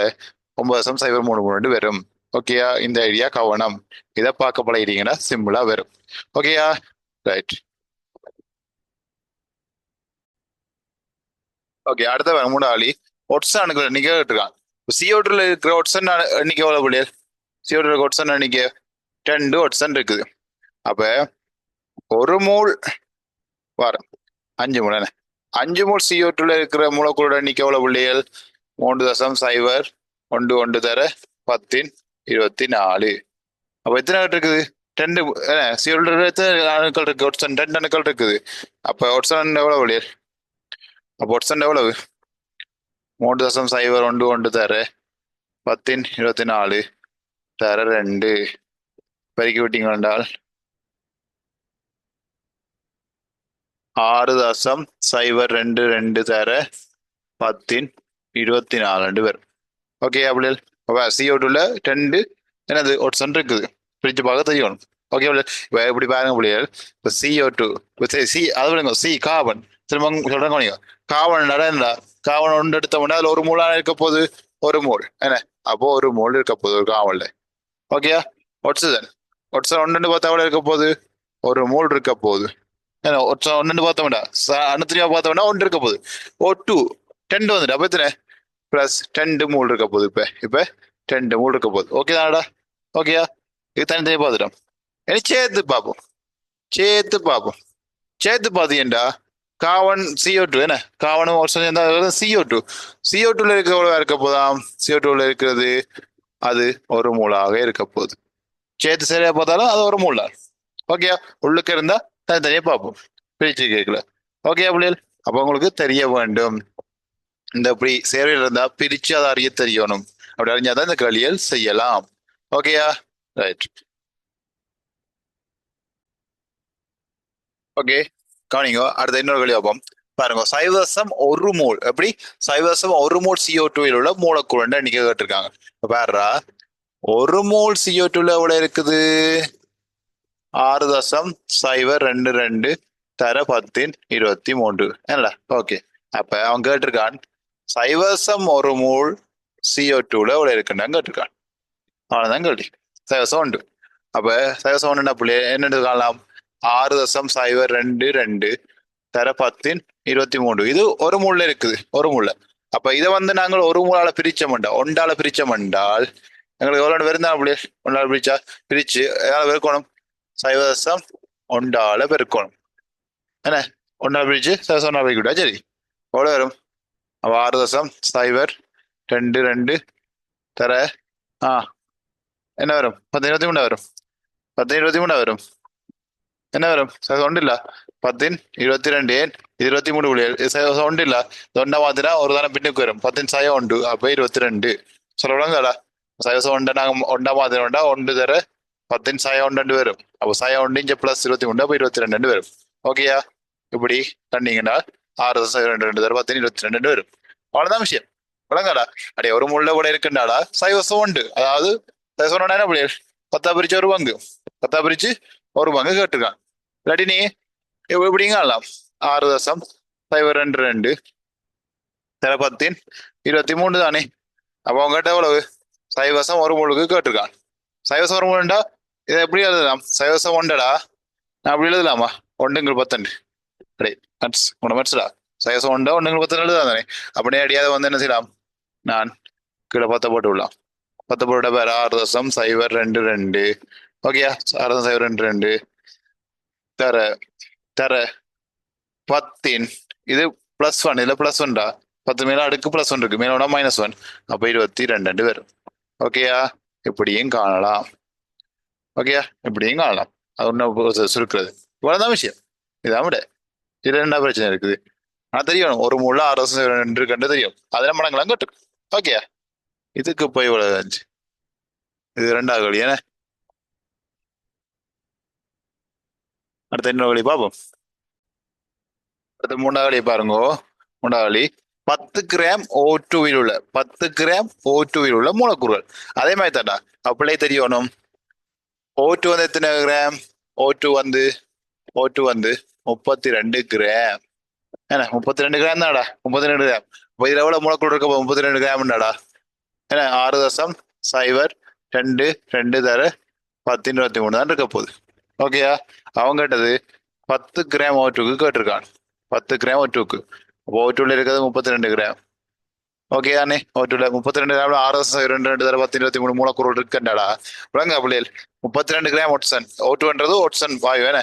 9.0 3 வரும். ஓகேயா? இந்த ஐடியா கவனம். இதை பார்க்க பழகிட்டீங்கன்னா சிம்பிளா வரும். ஓகேயா? ரைட். ஓகே, அடுத்த வர மூணாளி ஒட்சன் அணுக்கள் எண்ணிக்கை கேட்டிருக்கான். CO2ல இருக்கிற ஒட்சன் எண்ணிக்கை எவ்வளவு பிள்ளைகள்? CO2 இருக்க ஒட்சன் எண்ணிக்கை 2 ஒட்சன் இருக்குது. அப்ப ஒரு மூல் வாரம் 5 மூல் என்ன? 5 மூல் CO2ல இருக்கிற மூலக்கூறு எண்ணிக்கை எவ்வளவு பிள்ளைகள்? 3.01 தர 10 24. அப்ப எத்தனை இருக்குது? 2. CO2 எத்தனை அணுக்கள் இருக்கு? ஒட்சன் 2 அணுக்கள் இருக்குது. அப்ப ஒட்சன் எவ்வளவு பிள்ளைகள்? அப்ப ஒட்சன் எவ்வளவு? 3.01 தர 10 24 தர 2 பெருக்கி விட்டீங்க என்றால் 6.02 தர 10 24 வரும். ஓகே அப்படி. அப்ப CO2ல 2 என்னது ஒட்சன் இருக்குது. பிரிச்சு பார்க்க தெரியணும். ஓகே இப்ப எப்படி பாருங்க பிள்ளைகள். இப்ப CO2 சி அது விடுங்க. C carbon. திரும்ப சொல்றேன் கவனிங்க. கார்பன் என்னடா? கார்பன் ஒன்று எடுத்தோம்னா அதுல ஒரு மூலா இருக்க போகுது. ஒரு மூல் என்ன? அப்போ ஒரு மூல் இருக்க போகுது ஒரு கார்பன்ல. ஓகேயா? ஒட்சன் ஒட்சன் ஒன்று பார்த்தா கூட இருக்க போகுது. ஒரு மூல் இருக்க போகுது. ஏன்னா ஒன்னு பார்த்தோம்டா அணுத்திரியா பார்த்தோம்னா 1 இருக்க போகுது. O2 10 வந்துட்டு அப்ப எத்தனை? பிளஸ் 2 மூல் இருக்க போகுது. இப்ப 2 மூல் இருக்க போகுது. ஓகே தானடா? ஓகேயா? இது தனித்தனி பார்த்துட்டோம். இனி சேர்த்து பார்ப்போம். சேர்த்து பார்ப்போம். சேர்த்து பார்த்தீங்கடா காவன் CO2 என்ன? காவனும் ஒரு CO2. CO2ல இருக்க எவ்வளவு இருக்க போதாம்? CO2ல இருக்கிறது அது ஒரு மூலாக இருக்க போகுது. சேர்த்து சரியா பார்த்தாலும் அது ஒரு மூலா. ஓகேயா? உள்ளுக்கு இருந்தா தனித்தனியா பார்ப்போம். பிரிச்சு கேட்கல. ஓகே பிள்ளைகள்? அப்ப உங்களுக்கு தெரிய வேண்டும். இந்த இப்படி சேவையில் இருந்தா பிரிச்சு அதை அறிய தெரியணும். அப்படி அறிஞ்சாதான் இந்த களியல் செய்யலாம். ஓகேயா? ரைட். ஓகே, கவனிங்க. அடுத்த இன்னொரு களி பார்ப்போம். பாருங்க, 1/1 மூல். எப்படி? 1/1 மூல் CO2 உள்ள மூலக்கூறு எண்ணிக்கை கேட்டிருக்காங்க. பாருடா, ஒரு மூல் CO2ல எவ்வளவு இருக்குது? 6.022 தர 10 23 என்னடா? ஓகே. அப்ப அவன் கேட்டிருக்கான் 1/1 மூல் CO2ல எவ்வளவு இருக்குன்னு கேட்டிருக்கான். அவ்வளவுதான் கேள்வி. 1/1. அப்ப 1/1 புள்ளி என்ன காணலாம்? 6.022 தர 10 23. இது ஒரு மூல்ல இருக்குது. ஒரு மூல்ல. அப்ப இதை நாங்கள் ஒரு மூலால பிரிச்சோம்டா, ஒன்றால பிரிச்சோம்டால் எங்களுக்கு எவ்வளவு வருந்தா புள்ளி? ஒன்றால பிரிச்சா பிரிச்சு எதாவது பெருக்கணும். 1/1 பெருக்கணும். என்ன? ஒன்றால பிரிச்சு 1/1 பெருக்கிவிட்டா சரி. எவ்வளவு வரும்? அப்ப 6.022 தர என்ன வரும்? 10 23 வரும். 10 23 வரும். என்ன வரும்? ஒன்றில்ல 10 22. ஏன் 23 புள்ளிகள் ஒன்றில்ல. ஒன்னா மாத்தினா ஒரு தானே பின்னுக்கு வரும். 10 - 1 அப்ப 22 சொல்ல விடாங்கடா. 1 நாங்க ஒன்னா மாத்தினோம்டா 1 தர 10 சாயம் 2 வரும். அப்போ சாயம் 1 இங்க பிளஸ் 23 அப்போ 22 வரும். ஓகேயா? இப்படி கண்டீங்கன்னா 6 2 தர 10 22 வரும். அவ்வளவுதான் விஷயம். விளங்காடா? அடே ஒரு முள்ள கூட இருக்குண்டாடா சைவசம் உண்டு. அதாவது சைவசம் என்ன அப்படி 10 பிரிச்சு ஒரு பங்கு 10 பிரிச்சு ஒரு பங்கு கேட்டிருக்கான். இல்லாட்டி நீ இப்படிங்க ஆடலாம். 6.02 தர 10 23 தானே. அப்போ அவங்ககிட்ட எவ்வளவு சைவசம் ஒரு முழுக்கு கேட்டிருக்கான். சைவசம் ஒரு முழுண்டா இதை எப்படி எழுதலாம்? சைவசம் ஒண்டடா நான் அப்படி எழுதலாமா? 1 × 10 அடே உன மனசுடா. சைவசம் ஒண்டா 1 × 10 எழுதலாம் தானே. அப்படியே அடியாத வந்து என்ன செய்யலாம்? நான் கீழே 10 போட்டு விடலாம். 10 போட்ட பேர் 6.022. ஓகேயா? 6.022 தர தர 10 இது +1 இதுல +1டா 10 மேல அடுக்கு +1 இருக்கு மேல -1 அப்ப 22 வரும். ஓகேயா? இப்படியும் காணலாம். ஓகேயா? இப்படியும் காணலாம். அது ஒன்னும் சுருக்கிறது இவ்வளவுதான் விஷயம். இதான் விட இதுல என்ன பிரச்சனை இருக்குது? ஆனா தெரியணும் ஒரு முள்ள 6.2 கண்டு தெரியும். அதுல மடங்கெல்லாம் கட்டு. ஓகேயா? இதுக்கு போய் இவ்வளவு இருந்துச்சு. இது 2வது வழி. ஏன்னா அடுத்த இன்னொரு வழி பார்ப்போம். அடுத்த 3வது வழி பாருங்க. 3வது வழி 10 கிராம் O2 உள்ள 10 கிராம் O2 உள்ள மூலக்கூறுகள். அதே மாதிரி தாண்டா அப்படியே தெரியணும். O2 வந்து எத்தனை கிராம்? O2 வந்து 32 கிராம். ஏன்னா 32 கிராம் தான்டா. 32 கிராம். இப்போ இதுல எவ்வளவு மூலக்கூறு இருக்க? 32 கிராம்டாடா. ஏன்னா 6.022 தர 10 23 தான் இருக்க போகுது. ஓகேயா? அவங்க கேட்டது 10 கிராம் O2க்கு கேட்டிருக்கான். 10 கிராம் O2க்கு. O2ல இருக்கிறது 32 கிராம். ஓகே தானே? O2ல 32 கிராம்ல 6.022 தர 10 23 மூலக்கூறு இருக்குண்டாடா. விளங்க பிள்ளைகள் 32 கிராம் ஒட்சன். O2ன்றது ஒட்சன் வாயு. வேணே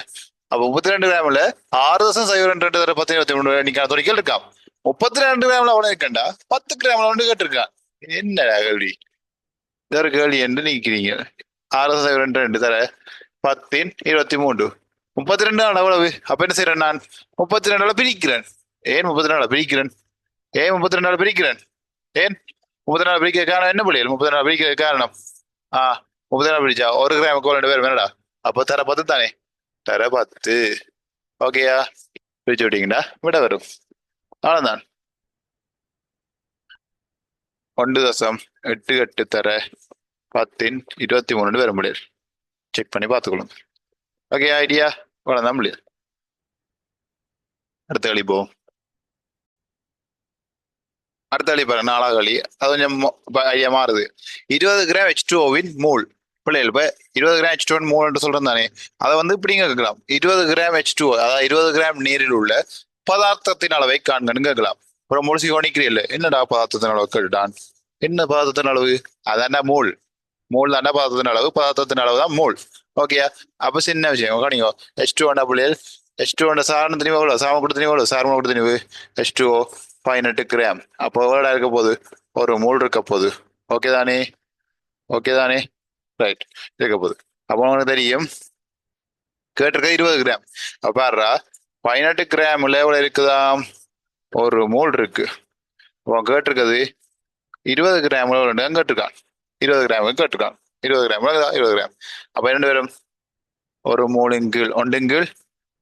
அப்ப 32 கிராம்ல 6.022 தர 10 23 நீங்க துணிக்கல் இருக்கான். 32 கிராம்ல அவ்வளவு இருக்கண்டா 10 கிராம்ல ஒன்று கேட்டிருக்கான். என்னடா கேள்வி? இதொரு கேள்வி என்று நீக்கிறீங்க. 6.022 தர 10 23 32 எவ்வளவு? அப்ப என்ன செய்யறேன்? நான் 32 பிரிக்கிறேன். ஏன் 32 பிரிக்கிறேன்? ஏன் 32 பிரிக்கிறேன்? ஏன் 34 பிரிக்க காரணம் என்ன பிள்ளைகள்? 34 பிரிக்க காரணம் 34 பிரிச்சா 1 கிராமுக்கு 2 பேர் வேணடா. அப்போ தர 10 தானே. தர 10. ஓகேயா? பிரிச்சு விட்டீங்கடா விட வரும். அவ்வளவுதான். 1.88 தர 10 23 வர முடியாது. செக் பண்ணி பார்த்துக்கணும். ஓகே ஐடியா அவ்வளவுதான் முடியாது. அடுத்த களி போவோம். அடுத்த களி பாருங்க 4வது களி. அது கொஞ்சம் ஐடியா மாறுது. 20 கிராம் H2O மூல் பிள்ளைகள். இப்ப 20 கிராம் H2O மூல் சொல்றேன் தானே. அதை வந்து இப்படிங்க கேட்கலாம். 20 கிராம் H2O அதாவது 20 கிராம் நீரில் உள்ள பதார்த்தத்தின் அளவை காண்கன்னு கேட்கலாம். அப்புறம் முழுசி கவனிக்கிறீல்ல என்னடா பதார்த்தத்தின் அளவு கேட்டுட்டான். என்ன பதார்த்தத்தின் அளவு? அதான்டா மூல். மூல் தாண்டா பதார்த்தத்தின் அளவு. பதார்த்தத்தின் அளவு தான் மூல். ஓகேயா? அப்ப சின்ன விஷயம் கவனிங்க. H2O பிள்ளைகள் H2O சாரண திணிவு எவ்வளவு? சாம கொடுத்த திணிவு எவ்வளவு? சாரம கொடுத்த திணிவு H2O 18 கிராம். அப்போ எவ்வளோ இருக்க போகுது? ஒரு மூல் இருக்க போகுது. ஓகே தானே? ஓகே தானே? ரைட் இருக்க போகுது. அப்போ உனக்கு தெரியும் கேட்டிருக்க 20 கிராம். அப்ப பாருடா 18 கிராம்ல எவ்வளவு இருக்குதாம்? ஒரு மூல் இருக்கு. அவன் கேட்டிருக்கிறது 20 கிராம் கேட்டிருக்கான். 20 கிராம் கேட்டிருக்கான். 20 கிராம் 20 கிராம். அப்ப என்ன வரும்? ஒரு மூலின் கீழ் 1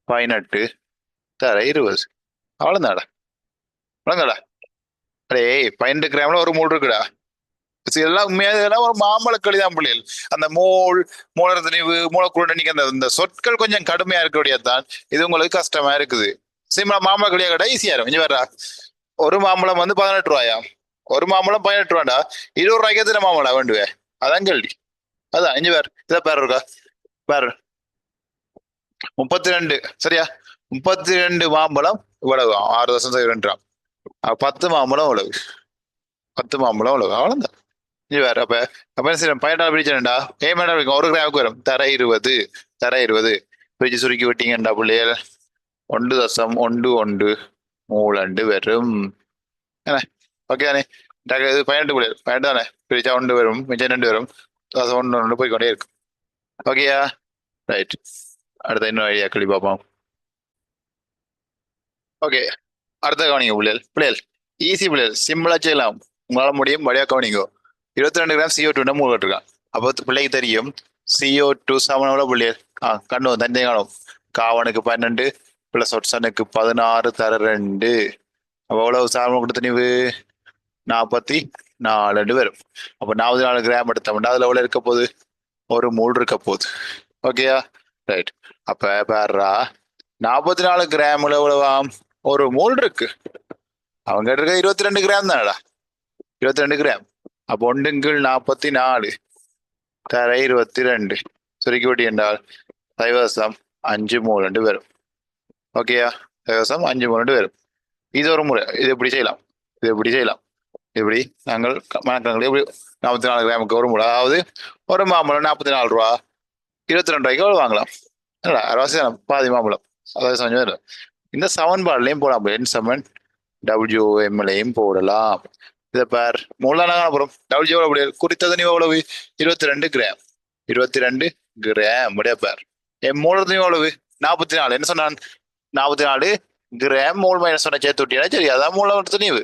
18 தர 20. அவ்வளவுதான்டா. அவ்வளவுதான்டா. அடே 18 கிராம்ல ஒரு மூல் இருக்குடா. இதெல்லாம் உண்மையாக இதெல்லாம் ஒரு மாம்பழ கழிதான் பிள்ளைகள். அந்த மூலர் திணிவு மூலக்குழு நீங்க அந்த சொற்கள் கொஞ்சம் கடுமையா இருக்கக்கூடியதான் இது உங்களுக்கு கஷ்டமா இருக்குது. சிம்பிளா மாம்பழ கழியா கடை ஈஸியா இருக்கும். இங்க வர்றா ஒரு மாம்பழம் வந்து 18 ரூபாயா? ஒரு மாம்பழம் 18 ரூபாண்டா. 20 ரூபாய்க்கு எத்தனை மாம்பழம் வேண்டுவேன்? அதான் கேள்வி. அதான் இங்க வேற இதை பேர் இருக்கா பேர் 32 சரியா? 32 மாம்பழம் இவ்வளவு 6.2 10 மாம்பழம் இவ்வளவு. 10 மாம்பழம் இவ்வளவு. அவ்வளவுதான். இங்க வேற அப்ப அப்ப என்ன செய்யணும்? 18 பிரிச்சா ஏன் மேடம் இருக்கும்? 1 கிராமுக்கு வரும். தர 20 தர 20 பிரிச்சு சுருக்கி விட்டீங்கடா பிள்ளைகள் 1.11 மூலண்டு வரும். என்ன ஓகே தானே? இது 18 பிள்ளைகள் 18 தானே. பிரிச்சா 1 வரும். மிச்சம் 2 வரும். 1 போய்கொண்டே இருக்கும். ஓகேயா? ரைட். அடுத்த இன்னும் ஐடியா களி பார்ப்போம். ஓகே அடுத்த கவனிங்க பிள்ளைகள். பிள்ளைகள் ஈஸி பிள்ளைகள் சிம்பிளா செய்யலாம். உங்களால முடியும் வழியா கவனிங்கோ. 22 கிராம் CO2 மூல் கட்டிருக்கான். அப்போ பிள்ளைக்கு தெரியும் CO2 சமன் எவ்வளவு புள்ளியல்? கண்ணு தந்தை காணும். காவனுக்கு 12 பிளஸ் ஒட்சனுக்கு 16 தர 2. அப்ப எவ்வளவு சார்பு கொடுத்த நீவு 44 வரும். அப்ப 44 கிராம் எடுத்தோம்னா அதுல எவ்வளவு இருக்க போகுது? ஒரு மூல் இருக்க போகுது. ஓகேயா? ரைட். அப்ப பாருடா 44 கிராம்ல எவ்வளவாம்? ஒரு மூல் இருக்கு. அவங்க இருக்க 22 கிராம் தானடா. 22 கிராம். அப்போ ஒன்றுங்கள் 44 தர 22 சுருக்கி விட்டி என்றால் 0.5 வரும். ஓகேயா? 0.5 வரும். இது ஒரு முறை. இது எப்படி செய்யலாம்? இது எப்படி செய்யலாம்? இப்படி நாங்கள் மணக்கங்களை எப்படி 44 கிராமுக்கு ஒரு முறை, அதாவது ஒரு மாம்பழம் 44 ரூபா, 22 ரூபாய்க்கு எவ்வளவு வாங்கலாம்? என்னடா அரைவாசி பாதி மாம்பழம், அதாவது கொஞ்சம் வரும். இந்த சமன்பாடுலையும் போடலாம். என் சமன் WMலையும் போடலாம். இதை பார் மூலான அப்புறம் WG எவ்வளவு குறித்தது நீ எவ்வளவு? 22 கிராம். 22 கிராம் முடியா பார். என் மூலத்து எவ்வளவு? 44. என்ன சொன்னான்? 44 கிராம் மூல் மைனஸ் சொன்ன சேர்த்து விட்டியா? சரி, அதான் மூலம் நீவு.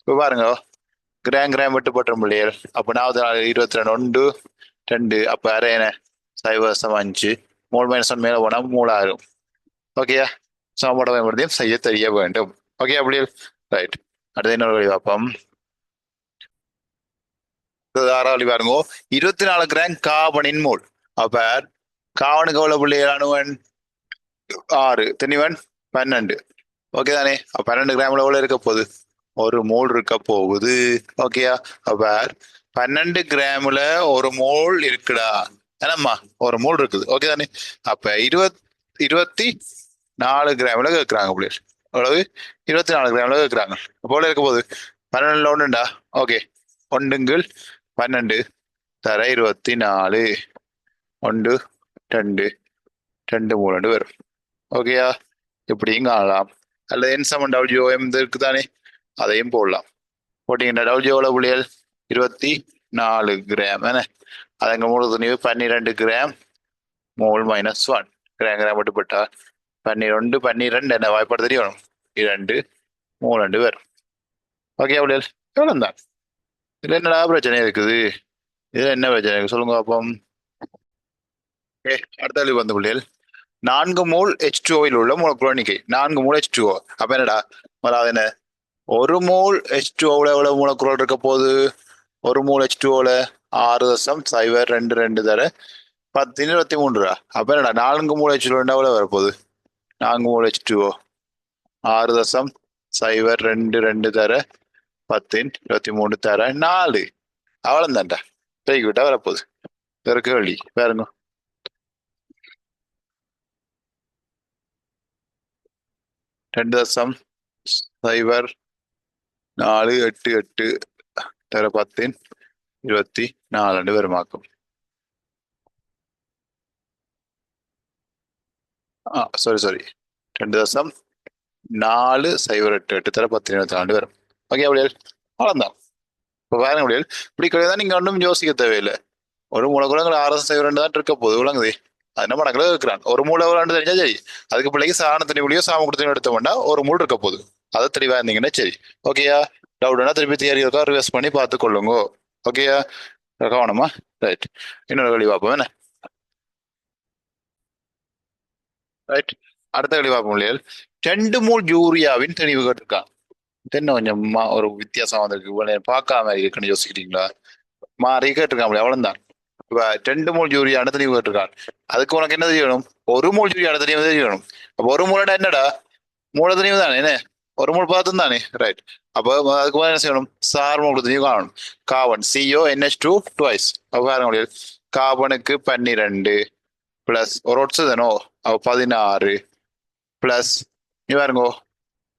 இப்ப பாருங்க, கிராம் கிராம் விட்டு போட்டோம் பிள்ளைகள். அப்ப 44 22 1 2 அப்ப அரை என்ன 0.5 மூல் மைனஸ் ஒன் மேல போனா 3 ஓகேயா? சமபட பயன்படுத்தியும் செய்ய தெரிய வேண்டும். ஓகே அப்படியே ரைட். அடுத்த இன்னொரு வழி பார்ப்போம். 6 வழி பாருங்க. 24 கிராம் காபனின் மூல். அப்ப காவனுக்கு எவ்வளவு பிள்ளைகள் அணுவன்? 6 தெனிவன் 12. ஓகே தானே? 12 கிராம்ல எவ்வளவு இருக்க போகுது? ஒரு மோல் இருக்க போகுது. ஓகேயா? அப்ப 12 கிராம்ல ஒரு மோல் இருக்குடா. என்னம்மா ஒரு மோல் இருக்குது. ஓகே தானே? அப்ப 24 கிராம்ல கேட்கறாங்க பிள்ளைகள். எவ்வளவு? 24 கிராம்ல கேட்கறாங்க. அப்போ எவ்வளவு இருக்க போகுது? 12 ஒண்ணுண்டா. ஓகே, ஒன்றுங்கள் 12 தர 24 1 2 2 3 வரும். ஓகேயா? இப்படியும் காணலாம். அல்லது என் சமன் WOM இருக்குதானே, அதையும் போடலாம். போட்டீங்கன்னா WO எவ்வளவு புள்ளிகள்? 24 கிராம். என்ன அதங்க மூணு துணிவு 12 gram mole minus 1 gram gram மட்டுப்பட்டா 12 என்ன வாய்ப்பாடு தெரியணும்? 2 3 வரும். ஓகே புள்ளிகள், எவ்வளவு தான். இதுல என்னடா பிரச்சனை இருக்குது? இதுல என்ன பிரச்சனை இருக்கு சொல்லுங்க பாப்போம். அடுத்த கேள்வி வந்து புள்ளிகள், 4 மோல் H2O உள்ள மூலக்கூறு எண்ணிக்கை 4 மோல் H2O. அப்ப என்னடா அதாவது என்ன? ஒரு மோல் H2O எவ்வளவு மூலக்கூறு இருக்க போகுது? ஒரு மோல் H2O 6.022 தர 10 ரூபா. அப்ப என்னடா 4 மோல் H2O எவ்வளவு வரப்போகுது? 4 மோல் H2O 6.022 தர 10 தர 4. அவ்வளவு தான்டா. தூக்கி விட்டா வரப்போகுது. வேற கேள்வி பாருங்க. 2.0488 தர 10 வருமாக்கும். சாரி 2.4088 தர 10 வரும். ஓகே அப்படியே அவ்வளவுதான். இப்ப பாருங்க அப்படியே இப்படி கிடையாது. நீங்க ஒன்றும் யோசிக்க தேவையில்லை. ஒரு மூலக்கூடங்கள் 6.02 தான் இருக்க போகுது. விளங்குது? அது என்ன மடங்களை இருக்கிறான். ஒரு மூல விளாண்டு தெரிஞ்சா சரி. அதுக்கு பிள்ளைக்கு சாண தண்ணி புள்ளியோ சாம கொடுத்து எடுத்தோம்னா ஒரு மூல் இருக்க போகுது. அதை தெளிவா இருந்தீங்கன்னா சரி. ஓகேயா? டவுட்னா திருப்பி தியரி இருக்கா ரிவர்ஸ் பண்ணி பார்த்து கொள்ளுங்க. ஓகேயா? கவனமா. ரைட். இன்னொரு வழி பார்ப்போம். என்ன ரைட். அடுத்த வழி பார்ப்போம் இல்லையா? 2 மூல் யூரியாவின் தெளிவு கேட்டிருக்கான். என்ன கொஞ்சம் ஒரு வித்தியாசம் வந்திருக்கு. பார்க்காம இருக்குன்னு யோசிக்கிறீங்களா? மாறி கேட்டிருக்கான். அவ்வளவுதான். 2 மூல் யூரியா தெளிவு கேட்டிருக்கான். அதுக்கு உனக்கு என்ன தெரியணும்? ஒரு மூல் யூரியா தெளிவு தெரியணும். அப்ப ஒரு மூலடா என்னடா? மூல தெளிவு தானே. என்ன ஒரு மூல் பார்த்து தானே. ரைட். அப்ப அதுக்கு என்ன செய்யணும்? சார் மூல தெளிவு காணணும். Carbon CONH2 twice. அப்ப பாருங்க, கார்பனுக்கு 12 பிளஸ் ஒரு ஒட்சதனோ அப்ப 16 பிளஸ் நீ பாருங்க,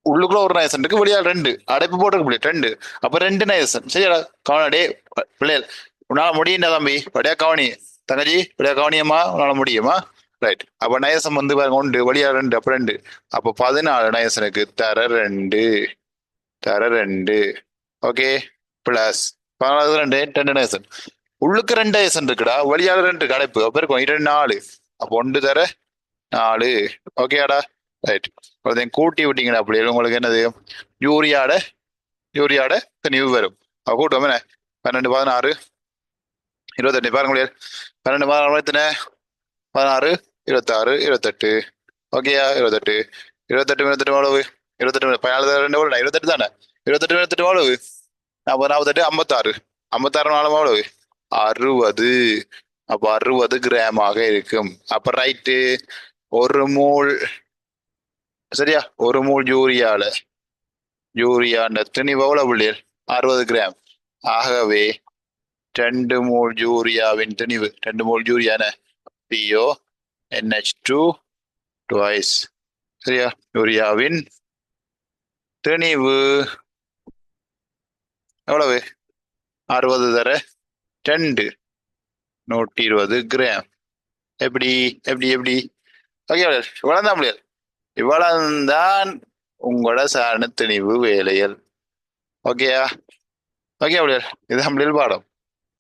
உள்ளுக்குள்ள ஒரு நைசன் இருக்கு, வெளியா 2 அடைப்பு போட்டு 2. அப்ப 2 நைசன். சரியா? கவனடே பிள்ளைகள், உன்னால முடியுண்டா தம்பி. வடியா கவனி தங்கச்சி, வடியா கவனியம்மா, உன்னால முடியுமா? ரைட். அப்ப நயசம் வந்து பாருங்க 1 வழியா 2 அப்ப 2. அப்ப 14 நயசனுக்கு தர 2 ஓகே பிளஸ் 14 2 நயசன். உள்ளுக்கு 2 நயசன் இருக்குடா, வழியால 2 அடைப்பு. அப்ப இருக்கும் 2 4. அப்ப 1 தர 4. ஓகேடா? ரைட். கூட்டி விட்டீங்கன்னா அப்படி உங்களுக்கு என்னது? யூரியாட தெளிவு வரும். கூட்டம் என்ன? 12 16 28 பாருங்க பிள்ளைகள். 12 எத்தனை? 16, 26, 28. ஓகேயா? 28. 28 எவ்வளவு? 28 14 ரெண்டு எவ்வளவு? 28 தானே? 28 எவ்வளவு? 40, 48, 56. 56 நாளும் எவ்வளவு? 60. அப்ப 60 கிராமாக இருக்கும். அப்ப ரைட்டு. ஒரு மூல், சரியா? ஒரு மூல் யூரியாண்ட திணிவு எவ்வளவு பிள்ளைகள்? 60 கிராம். ஆகவே 2 மூல் யூரியாவின் திணிவு, 2 மூல் யூரியான PO NH2 டுவைஸ், சரியா? யூரியாவின் திணிவு எவ்வளவு? 60 தர 2, 120 கிராம். எப்படி எப்படி எப்படி? ஓகே, இவ்வளவு தான் முடியாது. இவ்வளவுதான் உங்களோட சாரண திணிவு வேலைகள். ஓகேயா? ஓகே முடியாது. இது நம்மளில் பாடம்.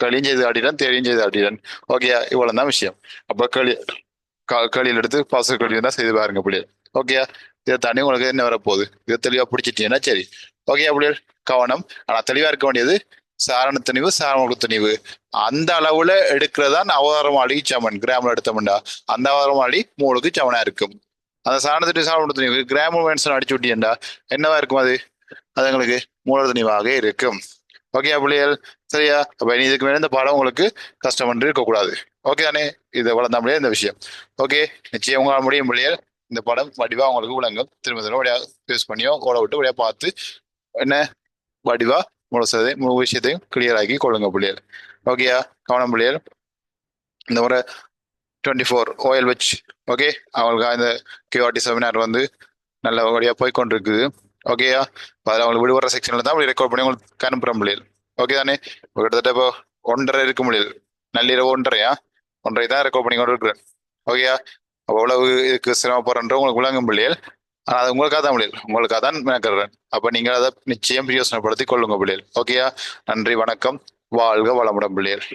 களியும் செய்து காட்டிடன், தேடியும் செய்து காட்டிடன். ஓகேயா? இவ்வளவு தான் விஷயம். அப்ப களியில் எடுத்து பாச களி தான் செய்து பாருங்க பிள்ளைகள். ஓகேயா? இதை தாண்டி உங்களுக்கு என்ன வரப்போகுது? இதை தெளிவா பிடிச்சிட்டீங்கன்னா சரி. ஓகேயா பிள்ளைகள்? கவனம். ஆனா தெளிவா இருக்க வேண்டியது சாரண துணிவு, சாரண துணிவு அந்த அளவுல எடுக்கிறதா அவதாரம் ஆடி சமன். கிராமில் எடுத்தோம்டா அந்த அவதாரம் ஆடி 3க்கு சமனா இருக்கும். அந்த சாரண துணிவு, சாரண துணிவு கிராம மென்ஷன் அடிச்சு விட்டீங்கடா என்னவா இருக்கும் அது? அது எங்களுக்கு மூல துணிவாக இருக்கும். ஓகே பிள்ளைகள்? சரியா? அப்ப இனி இதுக்கு மேல இந்த பாடம் உங்களுக்கு கஷ்டம் என்று இருக்கக்கூடாது. ஓகே தானே? இது வளர்ந்த முடியாது இந்த விஷயம். ஓகே, நிச்சயம் உங்களால் முடியும் பிள்ளைகள். இந்த படம் வடிவா உங்களுக்கு விளங்கும். திரும்ப திரும்ப வழியா யூஸ் பண்ணியோ ஓட விட்டு வழியா பார்த்து என்ன வடிவா முழு விஷயத்தையும் கிளியர் ஆக்கி கொள்ளுங்க பிள்ளைகள். ஓகேயா? கவனம் பிள்ளைகள். இந்த முறை 24 ஓஎல் வச்சு ஓகே அவங்களுக்கு அந்த QRT செமினார் வந்து நல்லபடியா போய் கொண்டிருக்குது. ஓகேயா? அதில் அவங்களுக்கு விடுபடுற செக்ஷன்ல தான் ரெக்கார்ட் பண்ணி உங்களுக்கு அனுப்புற முடியல. ஓகே தானே? கிட்டத்தட்ட இப்போ 1:30 இருக்க முடியல. நள்ளிரவு 1:30 1:30 தான் ரெக்கார்ட் பண்ணி கொண்டு இருக்கிறேன். ஓகேயா? அவ்வளவு இதுக்கு சிரமப்படுறன்ற உங்களுக்கு விளங்கும் பிள்ளைகள். ஆனா அது உங்களுக்காக தான் பிள்ளைகள், உங்களுக்காக தான் மெனக்கிறேன். அப்ப நீங்கள் அதை நிச்சயம் பிரயோசனப்படுத்தி கொள்ளுங்க பிள்ளைகள். ஓகேயா? நன்றி, வணக்கம், வாழ்க வளமுடன் பிள்ளைகள்.